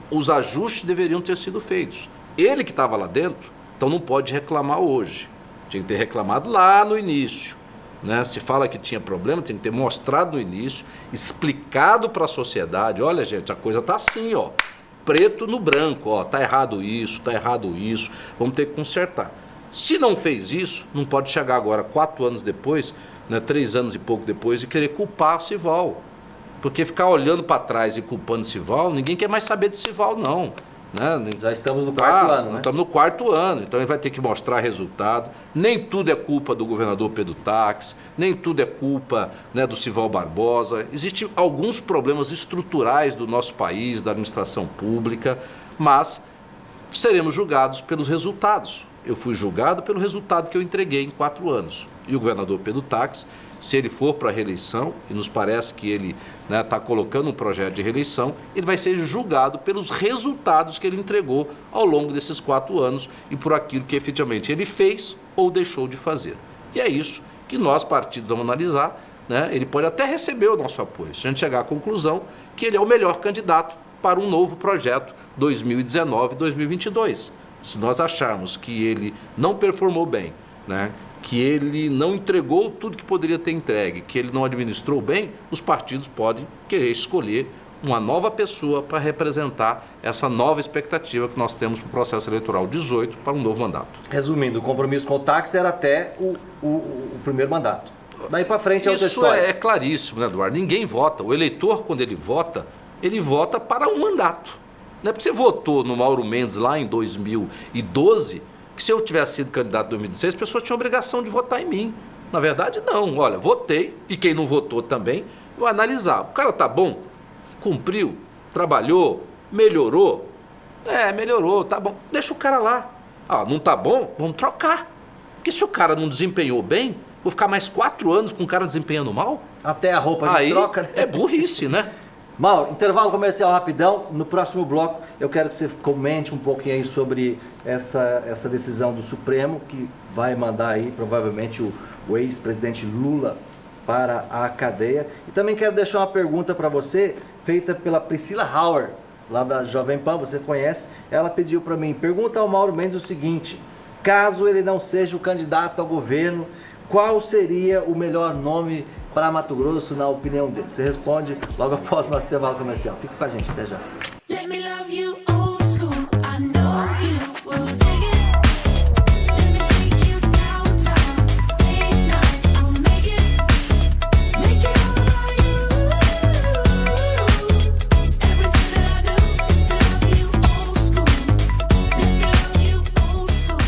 os ajustes deveriam ter sido feitos. Ele que estava lá dentro, então não pode reclamar hoje, tinha que ter reclamado lá no início. Né? Se fala que tinha problema, tem que ter mostrado no início, explicado para a sociedade, olha gente, a coisa está assim, ó, preto no branco, ó, tá errado isso, vamos ter que consertar. Se não fez isso, não pode chegar agora 4 anos depois, né, 3 anos e pouco depois, e querer culpar a Cival. Porque ficar olhando para trás e culpando Cival, ninguém quer mais saber de Cival, não. Né? Já estamos no 4º ano, né? Estamos no 4º ano, então ele vai ter que mostrar resultado. Nem tudo é culpa do governador Pedro Táxis, nem tudo é culpa, né, do Cival Barbosa. Existem alguns problemas estruturais do nosso país, da administração pública, mas seremos julgados pelos resultados. Eu fui julgado pelo resultado que eu entreguei em 4 anos. E o governador Pedro Táxis, se ele for para a reeleição, e nos parece que ele está colocando um projeto de reeleição, ele vai ser julgado pelos resultados que ele entregou ao longo desses 4 anos e por aquilo que efetivamente ele fez ou deixou de fazer. E é isso que nós, partidos, vamos analisar. Né? Ele pode até receber o nosso apoio, se a gente chegar à conclusão que ele é o melhor candidato para um novo projeto 2019-2022. Se nós acharmos que ele não performou bem, né, que ele não entregou tudo que poderia ter entregue, que ele não administrou bem, os partidos podem querer escolher uma nova pessoa para representar essa nova expectativa que nós temos para o processo eleitoral 18 para um novo mandato. Resumindo, o compromisso com o táxi era até o primeiro mandato. Daí para frente é outra história. Isso é claríssimo, né, Eduardo? Ninguém vota. O eleitor, quando ele vota para um mandato. Não é porque você votou no Mauro Mendes lá em 2012... que se eu tivesse sido candidato em 2016, as pessoas tinham obrigação de votar em mim. Na verdade, não. Olha, votei, e quem não votou também, vou analisar. O cara tá bom? Cumpriu? Trabalhou? Melhorou? Melhorou, tá bom. Deixa o cara lá. Ah, não tá bom? Vamos trocar. Porque se o cara não desempenhou bem, vou ficar mais 4 anos com o cara desempenhando mal? Até a roupa de troca, né? É burrice, né? Mauro, intervalo comercial rapidão. No próximo bloco, eu quero que você comente um pouquinho aí sobre essa decisão do Supremo, que vai mandar aí, provavelmente, o ex-presidente Lula para a cadeia. E também quero deixar uma pergunta para você, feita pela Priscila Hauer, lá da Jovem Pan, você conhece. Ela pediu para mim, pergunta ao Mauro Mendes o seguinte: caso ele não seja o candidato ao governo, qual seria o melhor nome para Mato Grosso, na opinião dele? Você responde logo após o nosso intervalo comercial. Fique com a gente, até já. Let me love you old school. I know you will dig it. Let me take you downtown. Day and night, I'll make it all about you. Everything that I do is to love you old school. Let me love you old school.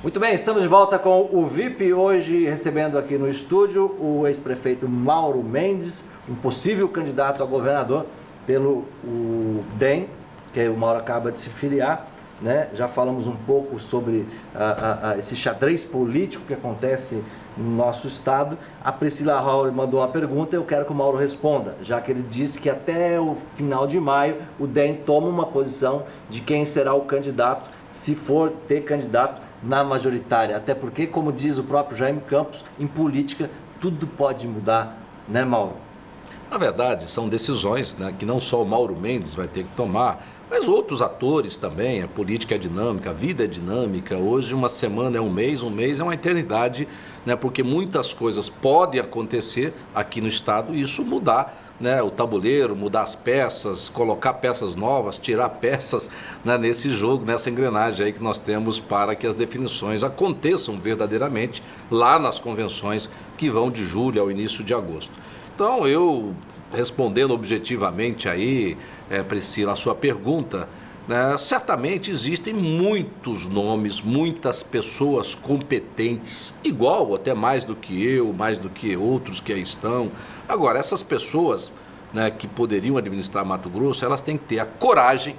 Muito bem, estamos de volta com o VIP, hoje recebendo aqui no estúdio o ex-prefeito Mauro Mendes, um possível candidato a governador pelo DEM, que o Mauro acaba de se filiar, né? Já falamos um pouco sobre esse xadrez político que acontece no nosso estado. A Priscila Raul mandou uma pergunta, eu quero que o Mauro responda, já que ele disse que até o final de maio o DEM toma uma posição de quem será o candidato, se for ter candidato na majoritária, até porque, como diz o próprio Jaime Campos, em política tudo pode mudar, né, Mauro? Na verdade, são decisões, né, que não só o Mauro Mendes vai ter que tomar, mas outros atores também. A política é dinâmica, a vida é dinâmica. Hoje uma semana é um mês é uma eternidade, né, porque muitas coisas podem acontecer aqui no estado e isso mudar, né, o tabuleiro, mudar as peças, colocar peças novas, tirar peças, né, nesse jogo, nessa engrenagem aí que nós temos para que as definições aconteçam verdadeiramente lá nas convenções que vão de julho ao início de agosto. Então, eu, respondendo objetivamente aí, Priscila, a sua pergunta, né, certamente existem muitos nomes, muitas pessoas competentes, igual ou até mais do que eu, mais do que outros que aí estão. Agora, essas pessoas, né, que poderiam administrar Mato Grosso, elas têm que ter a coragem,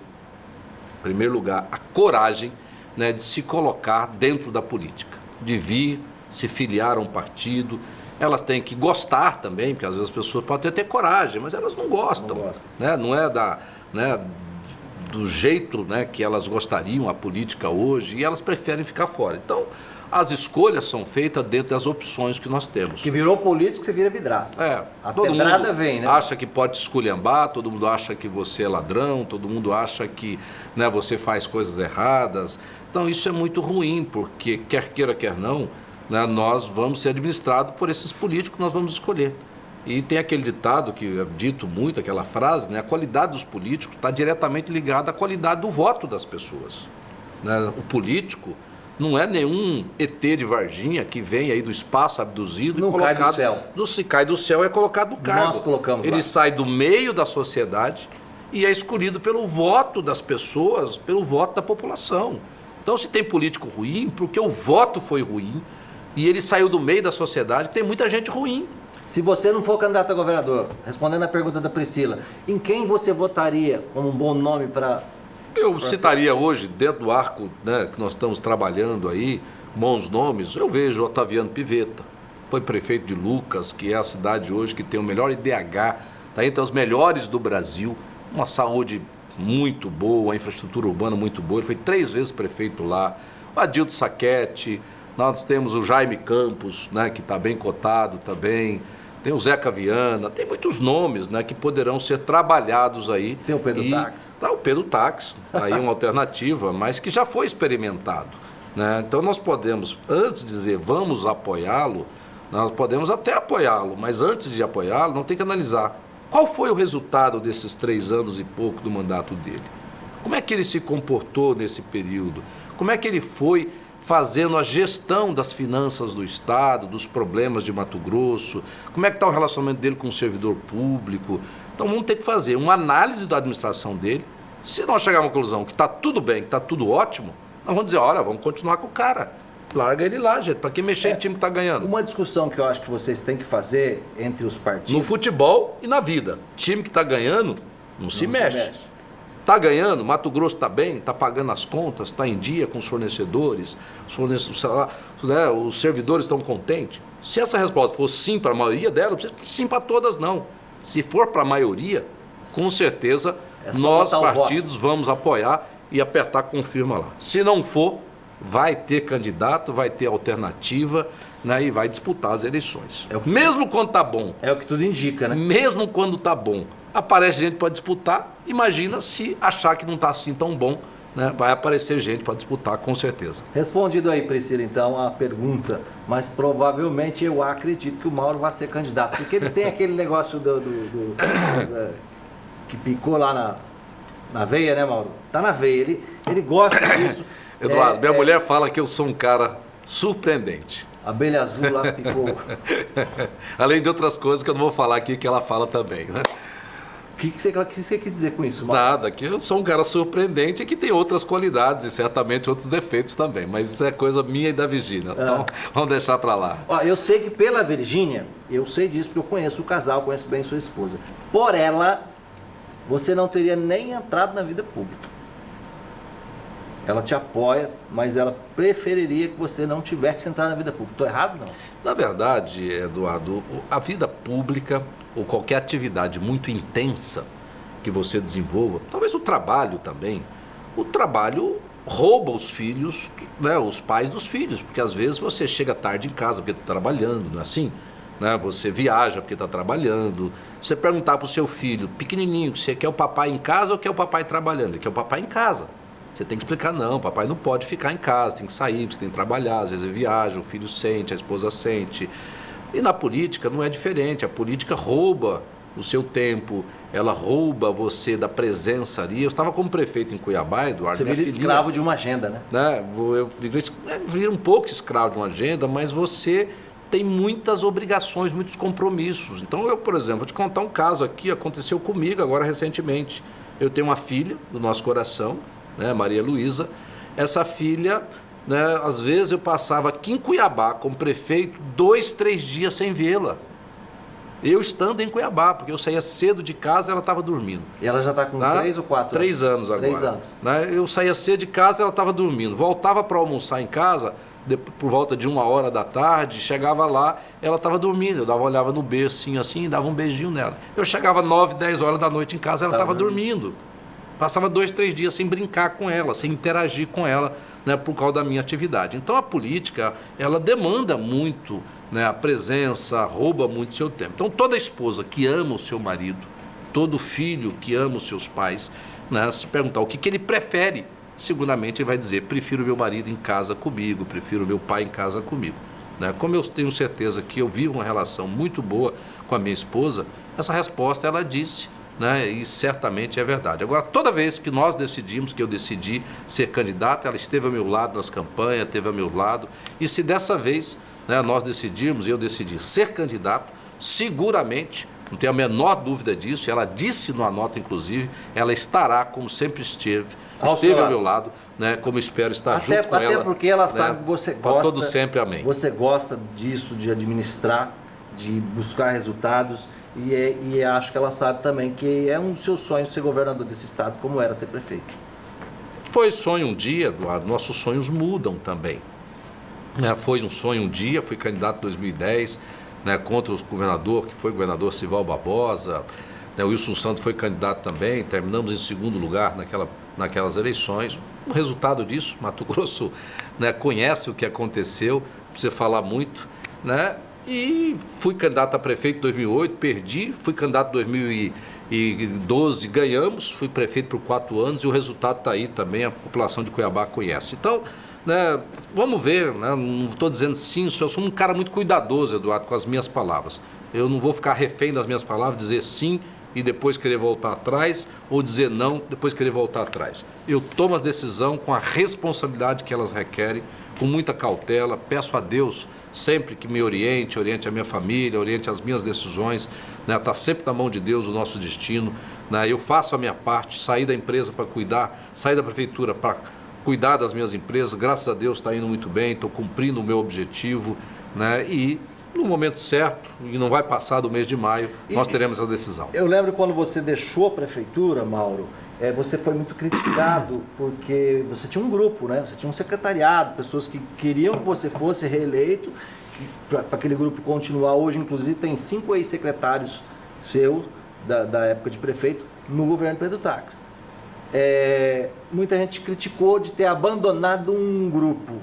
em primeiro lugar, a coragem, né, de se colocar dentro da política, de vir, se filiar a um partido. Elas têm que gostar também, porque às vezes as pessoas podem até ter coragem, mas elas não gostam. Né? Não é do jeito, né, que elas gostariam a política hoje, e elas preferem ficar fora. Então, as escolhas são feitas dentro das opções que nós temos. Que virou político, você vira vidraça. A todo pedrada mundo vem, né? acha que pode esculhambar, todo mundo acha que você é ladrão, todo mundo acha que, né, você faz coisas erradas. Então, isso é muito ruim, porque quer queira, quer não, né, nós vamos ser administrados por esses políticos que nós vamos escolher. E tem aquele ditado que é dito muito, aquela frase, né, a qualidade dos políticos está diretamente ligada à qualidade do voto das pessoas. Né? O político não é nenhum ET de Varginha que vem aí do espaço abduzido não e colocado... cai do céu. Se cai do céu é colocado no cargo. Nós colocamos Ele lá. sai do meio da sociedade e é escolhido pelo voto das pessoas, pelo voto da população. Então, se tem político ruim, porque o voto foi ruim, e ele saiu do meio da sociedade, tem muita gente ruim. Se você não for candidato a governador, respondendo a pergunta da Priscila, em quem você votaria como um bom nome para... Eu citaria hoje, dentro do arco, né, que nós estamos trabalhando aí, bons nomes, eu vejo Otaviano Pivetta, foi prefeito de Lucas, que é a cidade hoje que tem o melhor IDH, está entre os melhores do Brasil, uma saúde muito boa, uma infraestrutura urbana muito boa, ele foi 3 vezes prefeito lá. O Adilto Saquete, nós temos o Jaime Campos, né, que está bem cotado também. Tem o Zeca Viana, tem muitos nomes, né, que poderão ser trabalhados aí. Tem o Pedro Tax. Tá, o Pedro Tax, aí uma alternativa, mas que já foi experimentado. Né? Então nós podemos, antes de dizer vamos apoiá-lo, nós podemos até apoiá-lo, mas antes de apoiá-lo, não tem que analisar qual foi o resultado desses 3 anos e pouco do mandato dele. Como é que ele se comportou nesse período? Como é que ele foi fazendo a gestão das finanças do Estado, dos problemas de Mato Grosso, como é que está o relacionamento dele com o servidor público. Então vamos ter que fazer uma análise da administração dele. Se nós chegarmos à conclusão que está tudo bem, que está tudo ótimo, nós vamos dizer, olha, vamos continuar com o cara. Larga ele lá, gente, para que mexer em time que está ganhando? Uma discussão que eu acho que vocês têm que fazer entre os partidos... No futebol e na vida. Time que está ganhando, não se mexe. Está ganhando, Mato Grosso está bem, está pagando as contas, está em dia com os fornecedores, os servidores estão contentes. Se essa resposta for sim para a maioria delas, não precisa sim para todas, não. Se for para a maioria, com certeza nós, partidos, vamos apoiar e apertar confirma lá. Se não for, vai ter candidato, vai ter alternativa, né, e vai disputar as eleições. Mesmo quando está bom. É o que tudo indica, né? Mesmo quando está bom. Aparece gente para disputar, imagina se achar que não está assim tão bom né, vai aparecer gente para disputar, com certeza. Respondido aí, Priscila, então, a pergunta, mas provavelmente eu acredito que o Mauro vai ser candidato, porque ele tem aquele negócio que picou lá na veia, né, Mauro? Tá na veia, ele gosta disso. Eduardo, minha mulher fala que eu sou um cara surpreendente. A abelha azul lá picou. Além de outras coisas que eu não vou falar aqui, que ela fala também, né? O que você quis dizer com isso, Mauro? Nada, que eu sou um cara surpreendente e que tem outras qualidades e certamente outros defeitos também, mas isso é coisa minha e da Virgínia, então vamos deixar para lá. Ó, eu sei que pela Virgínia, eu sei disso porque eu conheço o casal, conheço bem sua esposa. Por ela, você não teria nem entrado na vida pública. Ela te apoia, mas ela preferiria que você não tivesse entrado na vida pública. Estou errado, não? Na verdade, Eduardo, a vida pública ou qualquer atividade muito intensa que você desenvolva, talvez o trabalho também, o trabalho rouba os filhos, né, os pais dos filhos, porque às vezes você chega tarde em casa porque está trabalhando, não é assim? Né? Você viaja porque está trabalhando. Você perguntar para o seu filho pequenininho, você quer o papai em casa ou quer o papai trabalhando? Ele quer o papai em casa. Você tem que explicar, não, papai não pode ficar em casa, tem que sair, você tem que trabalhar, às vezes ele viaja, o filho sente, a esposa sente. E na política não é diferente, a política rouba o seu tempo, ela rouba você da presença ali. Eu estava como prefeito em Cuiabá, Eduardo. Você vira escravo de uma agenda, né? Eu viro um pouco escravo de uma agenda, mas você tem muitas obrigações, muitos compromissos. Então eu, por exemplo, vou te contar um caso aqui, aconteceu comigo agora recentemente. Eu tenho uma filha do nosso coração, né, Maria Luísa. Essa filha, né, às vezes eu passava aqui em Cuiabá como prefeito 2, 3 dias sem vê-la. Eu estando em Cuiabá, porque eu saía cedo de casa e ela estava dormindo. E ela já está com 3 ou 4 anos? 3 anos agora. 3 anos. Né, eu saía cedo de casa e ela estava dormindo. Voltava para almoçar em casa, por volta de 1h da tarde, chegava lá, ela estava dormindo. Eu olhava no berço assim e dava um beijinho nela. Eu chegava 9, 10 horas da noite em casa, ela estava dormindo. Passava 2, 3 dias sem brincar com ela, sem interagir com ela, né, por causa da minha atividade. Então a política, ela demanda muito, né, a presença, rouba muito seu tempo. Então toda esposa que ama o seu marido, todo filho que ama os seus pais, né, se perguntar o que ele prefere, seguramente ele vai dizer, prefiro meu marido em casa comigo, prefiro meu pai em casa comigo. Né? Como eu tenho certeza que eu vivo uma relação muito boa com a minha esposa, essa resposta ela disse, né? E certamente é verdade. Agora, toda vez que nós decidimos, que eu decidi ser candidato, ela esteve ao meu lado nas campanhas, esteve ao meu lado, e se dessa vez, né, nós decidimos, eu decidi ser candidato, seguramente, não tenho a menor dúvida disso, ela disse numa nota, inclusive, ela estará, como sempre esteve ao meu lado, né, como espero estar junto com ela. Até porque ela, né, sabe que você gosta... Para todos sempre, amém. Você gosta disso, de administrar, de buscar resultados, e acho que ela sabe também que é um dos seus sonhos ser governador desse estado, como era ser prefeito. Foi sonho um dia, Eduardo, nossos sonhos mudam também. Foi um sonho um dia, fui candidato em 2010, né, contra o governador, que foi o governador Sival Barbosa, né, o Wilson Santos foi candidato também, terminamos em segundo lugar naquelas eleições. O resultado disso, Mato Grosso, né, conhece o que aconteceu, não precisa falar muito, né? E fui candidato a prefeito em 2008, perdi, fui candidato em 2012, ganhamos, fui prefeito por 4 anos e o resultado está aí também, a população de Cuiabá conhece. Então, né, vamos ver, né, não estou dizendo sim, eu sou um cara muito cuidadoso, Eduardo, com as minhas palavras. Eu não vou ficar refém das minhas palavras, dizer sim e depois querer voltar atrás, ou dizer não, depois querer voltar atrás. Eu tomo as decisões com a responsabilidade que elas requerem, com muita cautela, peço a Deus sempre que me oriente a minha família, oriente as minhas decisões, né? Está sempre na mão de Deus o nosso destino, né? Eu faço a minha parte, saí da empresa para cuidar, saí da prefeitura para cuidar das minhas empresas, graças a Deus está indo muito bem, estou cumprindo o meu objetivo, né? E no momento certo, e não vai passar do mês de maio, nós teremos a decisão. Eu lembro quando você deixou a prefeitura, Mauro, você foi muito criticado porque você tinha um grupo, né? Você tinha um secretariado, pessoas que queriam que você fosse reeleito, para aquele grupo continuar. Hoje, inclusive, tem 5 ex-secretários seus, da época de prefeito, no governo Pedro Taques. Muita gente criticou de ter abandonado um grupo,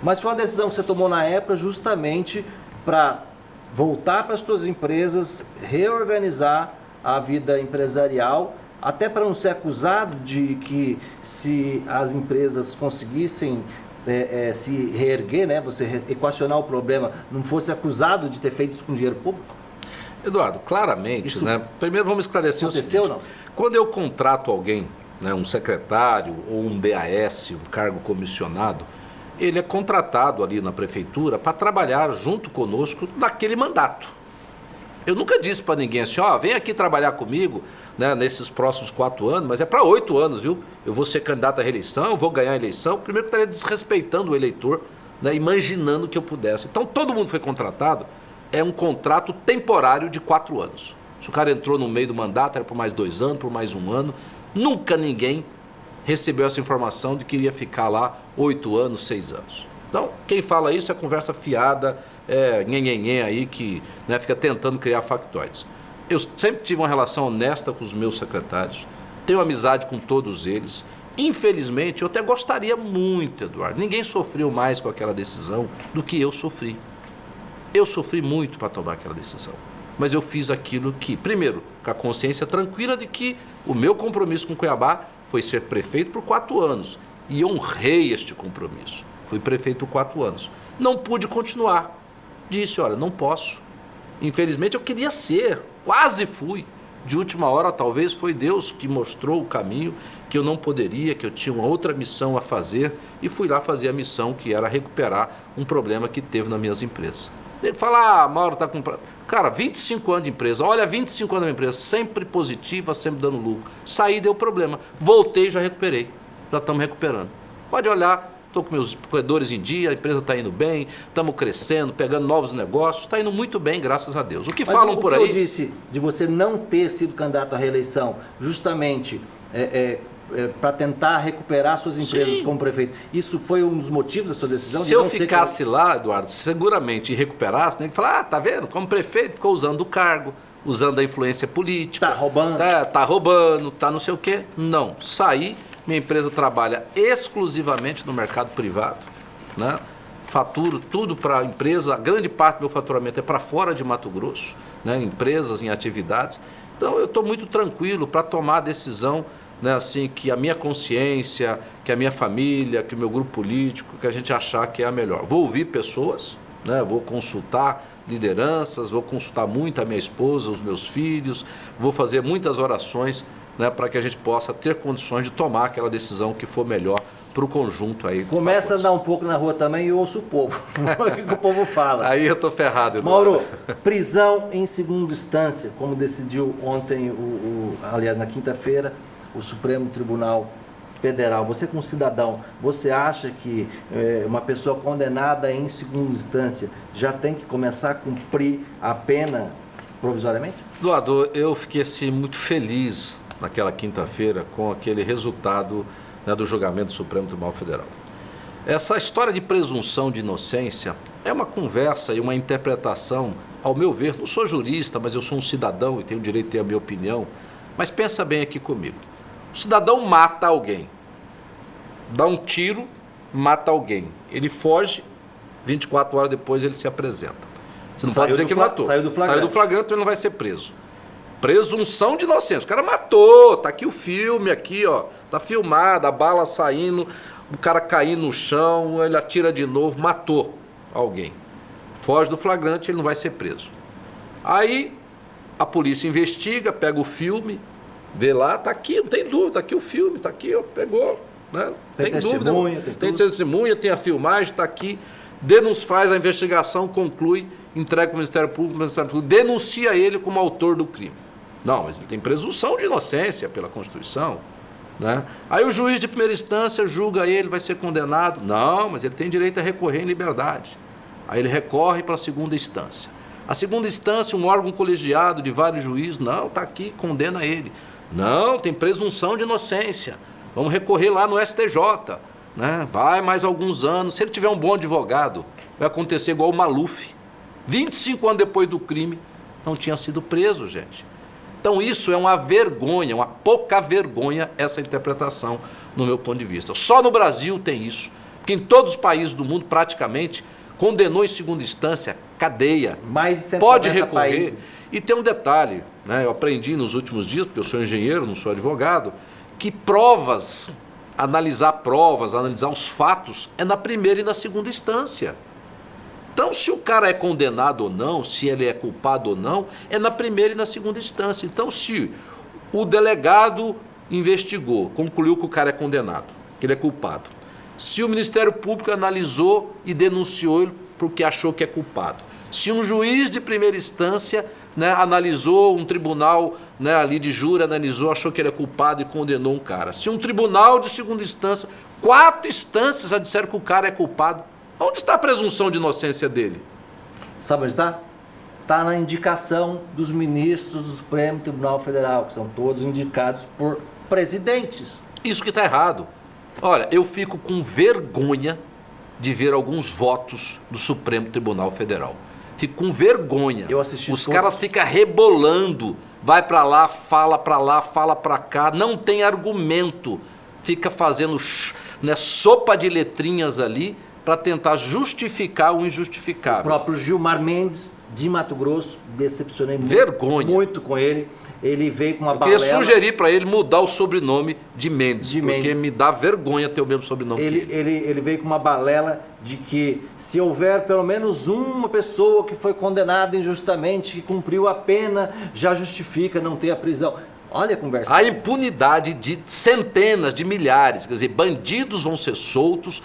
mas foi uma decisão que você tomou na época justamente para voltar para as suas empresas, reorganizar a vida empresarial até para não ser acusado de que se as empresas conseguissem se reerguer, né, você equacionar o problema, não fosse acusado de ter feito isso com dinheiro público? Eduardo, claramente, Isso né? Primeiro vamos esclarecer aconteceu o seguinte. ou não? Quando eu contrato alguém, né, um secretário ou um DAS, um cargo comissionado, ele é contratado ali na prefeitura para trabalhar junto conosco naquele mandato. Eu nunca disse para ninguém assim, vem aqui trabalhar comigo, né, nesses próximos 4 anos, mas é para 8 anos, viu? Eu vou ser candidato à reeleição, eu vou ganhar a eleição. Primeiro que estaria desrespeitando o eleitor, né, imaginando que eu pudesse. Então todo mundo foi contratado, é um contrato temporário de 4 anos. Se o cara entrou no meio do mandato, era por mais 2 anos, por mais 1 ano. Nunca ninguém recebeu essa informação de que iria ficar lá 8 anos, 6 anos. Então, quem fala isso é conversa fiada, nhenhenhen aí, que, né, fica tentando criar factoides. Eu sempre tive uma relação honesta com os meus secretários, tenho amizade com todos eles. Infelizmente, eu até gostaria muito, Eduardo, ninguém sofreu mais com aquela decisão do que eu sofri. Eu sofri muito para tomar aquela decisão, mas eu fiz aquilo que, primeiro, com a consciência tranquila de que o meu compromisso com Cuiabá foi ser prefeito por 4 anos, e honrei este compromisso. Fui prefeito por 4 anos. Não pude continuar. Disse, olha, não posso. Infelizmente eu queria ser, quase fui. De última hora, talvez foi Deus que mostrou o caminho, que eu não poderia, que eu tinha uma outra missão a fazer, e fui lá fazer a missão, que era recuperar um problema que teve nas minhas empresas. Ele fala, Mauro está com... Cara, 25 anos de empresa, olha, 25 anos de empresa, sempre positiva, sempre dando lucro. Saí, deu problema. Voltei, já recuperei. Já estamos recuperando. Pode olhar, estou com meus corredores em dia, a empresa está indo bem, estamos crescendo, pegando novos negócios, está indo muito bem, graças a Deus. O que Mas falam por aí... O que eu disse de você não ter sido candidato à reeleição, justamente para tentar recuperar suas empresas Sim. como prefeito, isso foi um dos motivos da sua decisão? Se de eu não ser ficasse lá, Eduardo, seguramente e recuperasse, nem que falar, tá vendo? Como prefeito, ficou usando o cargo, usando a influência política. Tá roubando. Tá roubando, tá não sei o quê. Não, saí, minha empresa trabalha exclusivamente no mercado privado, né? Faturo tudo para a empresa, a grande parte do meu faturamento é para fora de Mato Grosso, né? Empresas, em atividades. Então eu estou muito tranquilo para tomar a decisão, né, assim, que a minha consciência, que a minha família, que o meu grupo político, que a gente achar que é a melhor. Vou ouvir pessoas, né, vou consultar lideranças, vou consultar muito a minha esposa, os meus filhos, vou fazer muitas orações, né, para que a gente possa ter condições de tomar aquela decisão que for melhor para o conjunto aí. Começa a andar um pouco na rua também e ouço o povo. O que o povo fala. Aí eu estou ferrado, Eduardo. Mauro, prisão em segunda instância, como decidiu ontem, aliás, na quinta-feira, o Supremo Tribunal Federal. Você como cidadão, você acha que uma pessoa condenada em segunda instância já tem que começar a cumprir a pena provisoriamente? Eduardo, eu fiquei assim, muito feliz naquela quinta-feira com aquele resultado, né, do julgamento do Supremo Tribunal Federal. Essa história de presunção de inocência é uma conversa e uma interpretação, ao meu ver, não sou jurista, mas eu sou um cidadão e tenho o direito de ter a minha opinião, mas pensa bem aqui comigo. O cidadão mata alguém, dá um tiro, mata alguém. Ele foge, 24 horas depois ele se apresenta. Você não pode dizer que matou. Saiu do flagrante, ele não vai ser preso. Presunção de inocência. O cara matou, tá aqui o filme, aqui, ó, tá filmado, a bala saindo, o cara caindo no chão, ele atira de novo, matou alguém. Foge do flagrante, ele não vai ser preso. Aí a polícia investiga, pega o filme, vê lá, tá aqui, não tem dúvida, tá aqui o filme, tá aqui, ó, pegou, né? Tem dúvida. Tem tudo. testemunha, tem a filmagem, tá aqui. Faz a investigação, conclui, entrega para o Ministério Público, denuncia ele como autor do crime. Não, mas ele tem presunção de inocência pela Constituição, né? Aí o juiz de primeira instância julga ele, vai ser condenado. Não, mas ele tem direito a recorrer em liberdade. Aí ele recorre para a segunda instância. A segunda instância, um órgão colegiado de vários juízes, não, está aqui, condena ele. Não, tem presunção de inocência. Vamos recorrer lá no STJ, né? Vai mais alguns anos. Se ele tiver um bom advogado, vai acontecer igual o Maluf. 25 anos depois do crime, não tinha sido preso, gente. Então isso é uma vergonha, uma pouca vergonha, essa interpretação, no meu ponto de vista. Só no Brasil tem isso, porque em todos os países do mundo, praticamente, condenou em segunda instância, cadeia. Mais de 190 Pode recorrer. países. E tem um detalhe, né? Eu aprendi nos últimos dias, porque eu sou engenheiro, não sou advogado, que provas, analisar os fatos, é na primeira e na segunda instância. Então, se o cara é condenado ou não, se ele é culpado ou não, é na primeira e na segunda instância. Então, se o delegado investigou, concluiu que o cara é condenado, que ele é culpado. Se o Ministério Público analisou e denunciou ele porque achou que é culpado. Se um juiz de primeira instância, né, analisou, um tribunal, né, ali de júri analisou, achou que ele é culpado e condenou um cara. Se um tribunal de segunda instância, 4 instâncias já disseram que o cara é culpado, onde está a presunção de inocência dele? Sabe onde está? Está na indicação dos ministros do Supremo Tribunal Federal, que são todos indicados por presidentes. Isso que está errado. Olha, eu fico com vergonha de ver alguns votos do Supremo Tribunal Federal. Fico com vergonha. Eu assisti Os todos. caras ficam rebolando. Vai para lá, fala para cá. Não tem argumento. Fica fazendo, né, sopa de letrinhas ali para tentar justificar o O injustificável. próprio Gilmar Mendes, de Mato Grosso, decepcionei Vergonha. muito com ele. Ele veio com uma Eu queria balela. sugerir para ele mudar o sobrenome de Mendes, De porque Mendes. me dá vergonha ter o mesmo sobrenome que ele. Ele veio com uma balela de que se houver pelo menos uma pessoa que foi condenada injustamente, que cumpriu a pena, já justifica não ter a prisão. Olha a conversa. A impunidade de centenas, de milhares, quer dizer, bandidos vão ser soltos,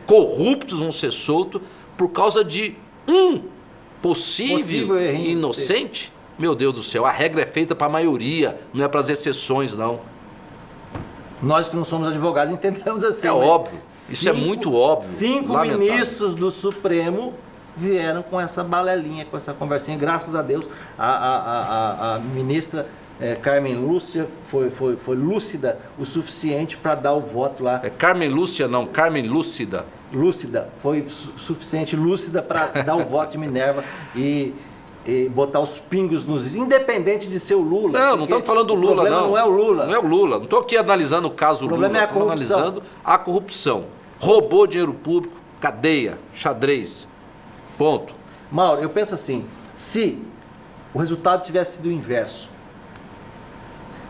corruptos vão ser soltos por causa de um possível errinho. inocente. Meu Deus do céu, a regra é feita para a maioria, não é para as exceções, não. Nós que não somos advogados entendemos assim. É mas óbvio, isso é muito óbvio, 5 lamentável. ministros do Supremo vieram com essa balelinha, com essa conversinha. Graças a Deus, a ministra Carmen Lúcia foi lúcida o suficiente para dar o voto lá. É Carmen Lúcia, não, Carmen Lúcida. Lúcida, foi suficiente lúcida para dar o voto de Minerva e botar os pingos nos is, independente de ser o Lula. Não, não porque estamos falando do o Lula, problema não é o Lula. Não é o Lula. Não estou aqui analisando o caso O problema Lula. é a Estamos corrupção. analisando a corrupção. Roubou dinheiro público, cadeia, xadrez. Ponto. Mauro, eu penso assim, se o resultado tivesse sido o inverso,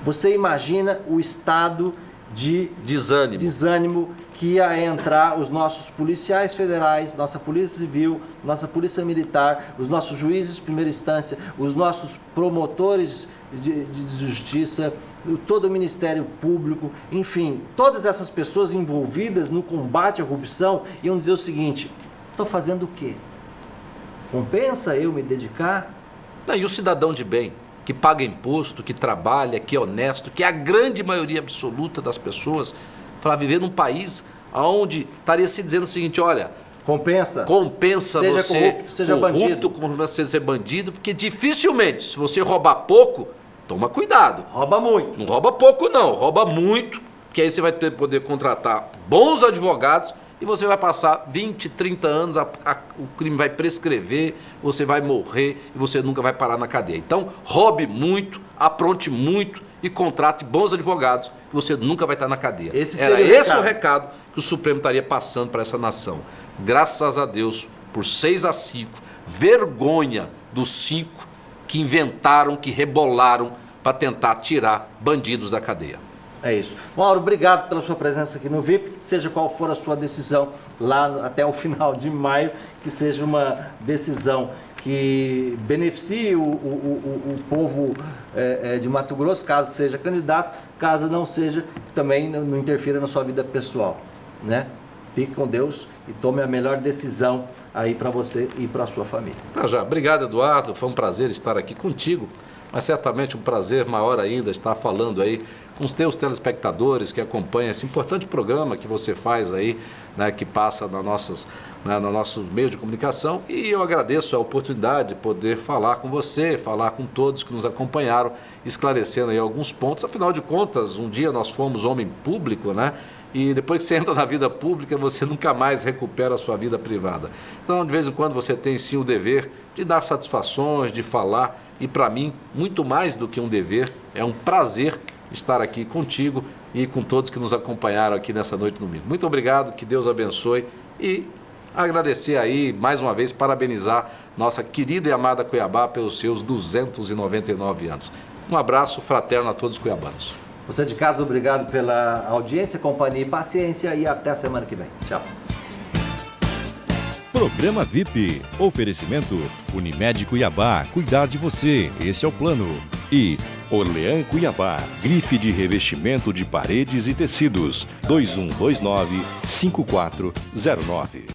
você imagina o estado de Desânimo. desânimo que ia entrar os nossos policiais federais, nossa polícia civil, nossa polícia militar, os nossos juízes de primeira instância, os nossos promotores de justiça, todo o Ministério Público, enfim, todas essas pessoas envolvidas no combate à corrupção iam dizer o seguinte: estou fazendo o quê? Compensa eu me dedicar? Não, e o cidadão de bem, que paga imposto, que trabalha, que é honesto, que é a grande maioria absoluta das pessoas, para viver num país onde estaria se dizendo o seguinte: olha, Compensa? compensa Seja você corrupto, seja bandido. compensa você ser bandido, porque dificilmente, se você roubar pouco, toma cuidado. Rouba muito. Não rouba pouco não, rouba muito, porque aí você vai poder contratar bons advogados e você vai passar 20, 30 anos, o crime vai prescrever, você vai morrer e você nunca vai parar na cadeia. Então, roube muito, apronte muito e contrate bons advogados, que você nunca vai estar na cadeia. Esse Era seria o esse recado. o recado que o Supremo estaria passando para essa nação. Graças a Deus, por 6-5, vergonha dos 5 que inventaram, que rebolaram para tentar tirar bandidos da cadeia. É isso. Mauro, obrigado pela sua presença aqui no VIP. Seja qual for a sua decisão lá até o final de maio, que seja uma decisão que beneficie o povo de Mato Grosso, caso seja candidato, caso não seja, que também não interfira na sua vida pessoal, né? Fique com Deus e tome a melhor decisão aí para você e para a sua família. Tá já. Obrigado, Eduardo. Foi um prazer estar aqui contigo, mas certamente um prazer maior ainda estar falando aí com os teus telespectadores que acompanham esse importante programa que você faz aí, né, que passa no nosso meio de comunicação. E eu agradeço a oportunidade de poder falar com você, falar com todos que nos acompanharam, esclarecendo aí alguns pontos. Afinal de contas, um dia nós fomos homem público, né? E depois que você entra na vida pública, você nunca mais recupera a sua vida privada. Então, de vez em quando, você tem sim o dever de dar satisfações, de falar. E para mim, muito mais do que um dever, é um prazer estar aqui contigo e com todos que nos acompanharam aqui nessa noite no domingo. Muito obrigado, que Deus abençoe e agradecer aí, mais uma vez, parabenizar nossa querida e amada Cuiabá pelos seus 299 anos. Um abraço fraterno a todos os cuiabanos. Você de casa, obrigado pela audiência, companhia e paciência e até a semana que vem. Tchau. Programa VIP. Oferecimento Unimed Cuiabá. Cuidar de você. Esse é o plano. E Orlean Cuiabá. Grife de revestimento de paredes e tecidos. 2129-5409.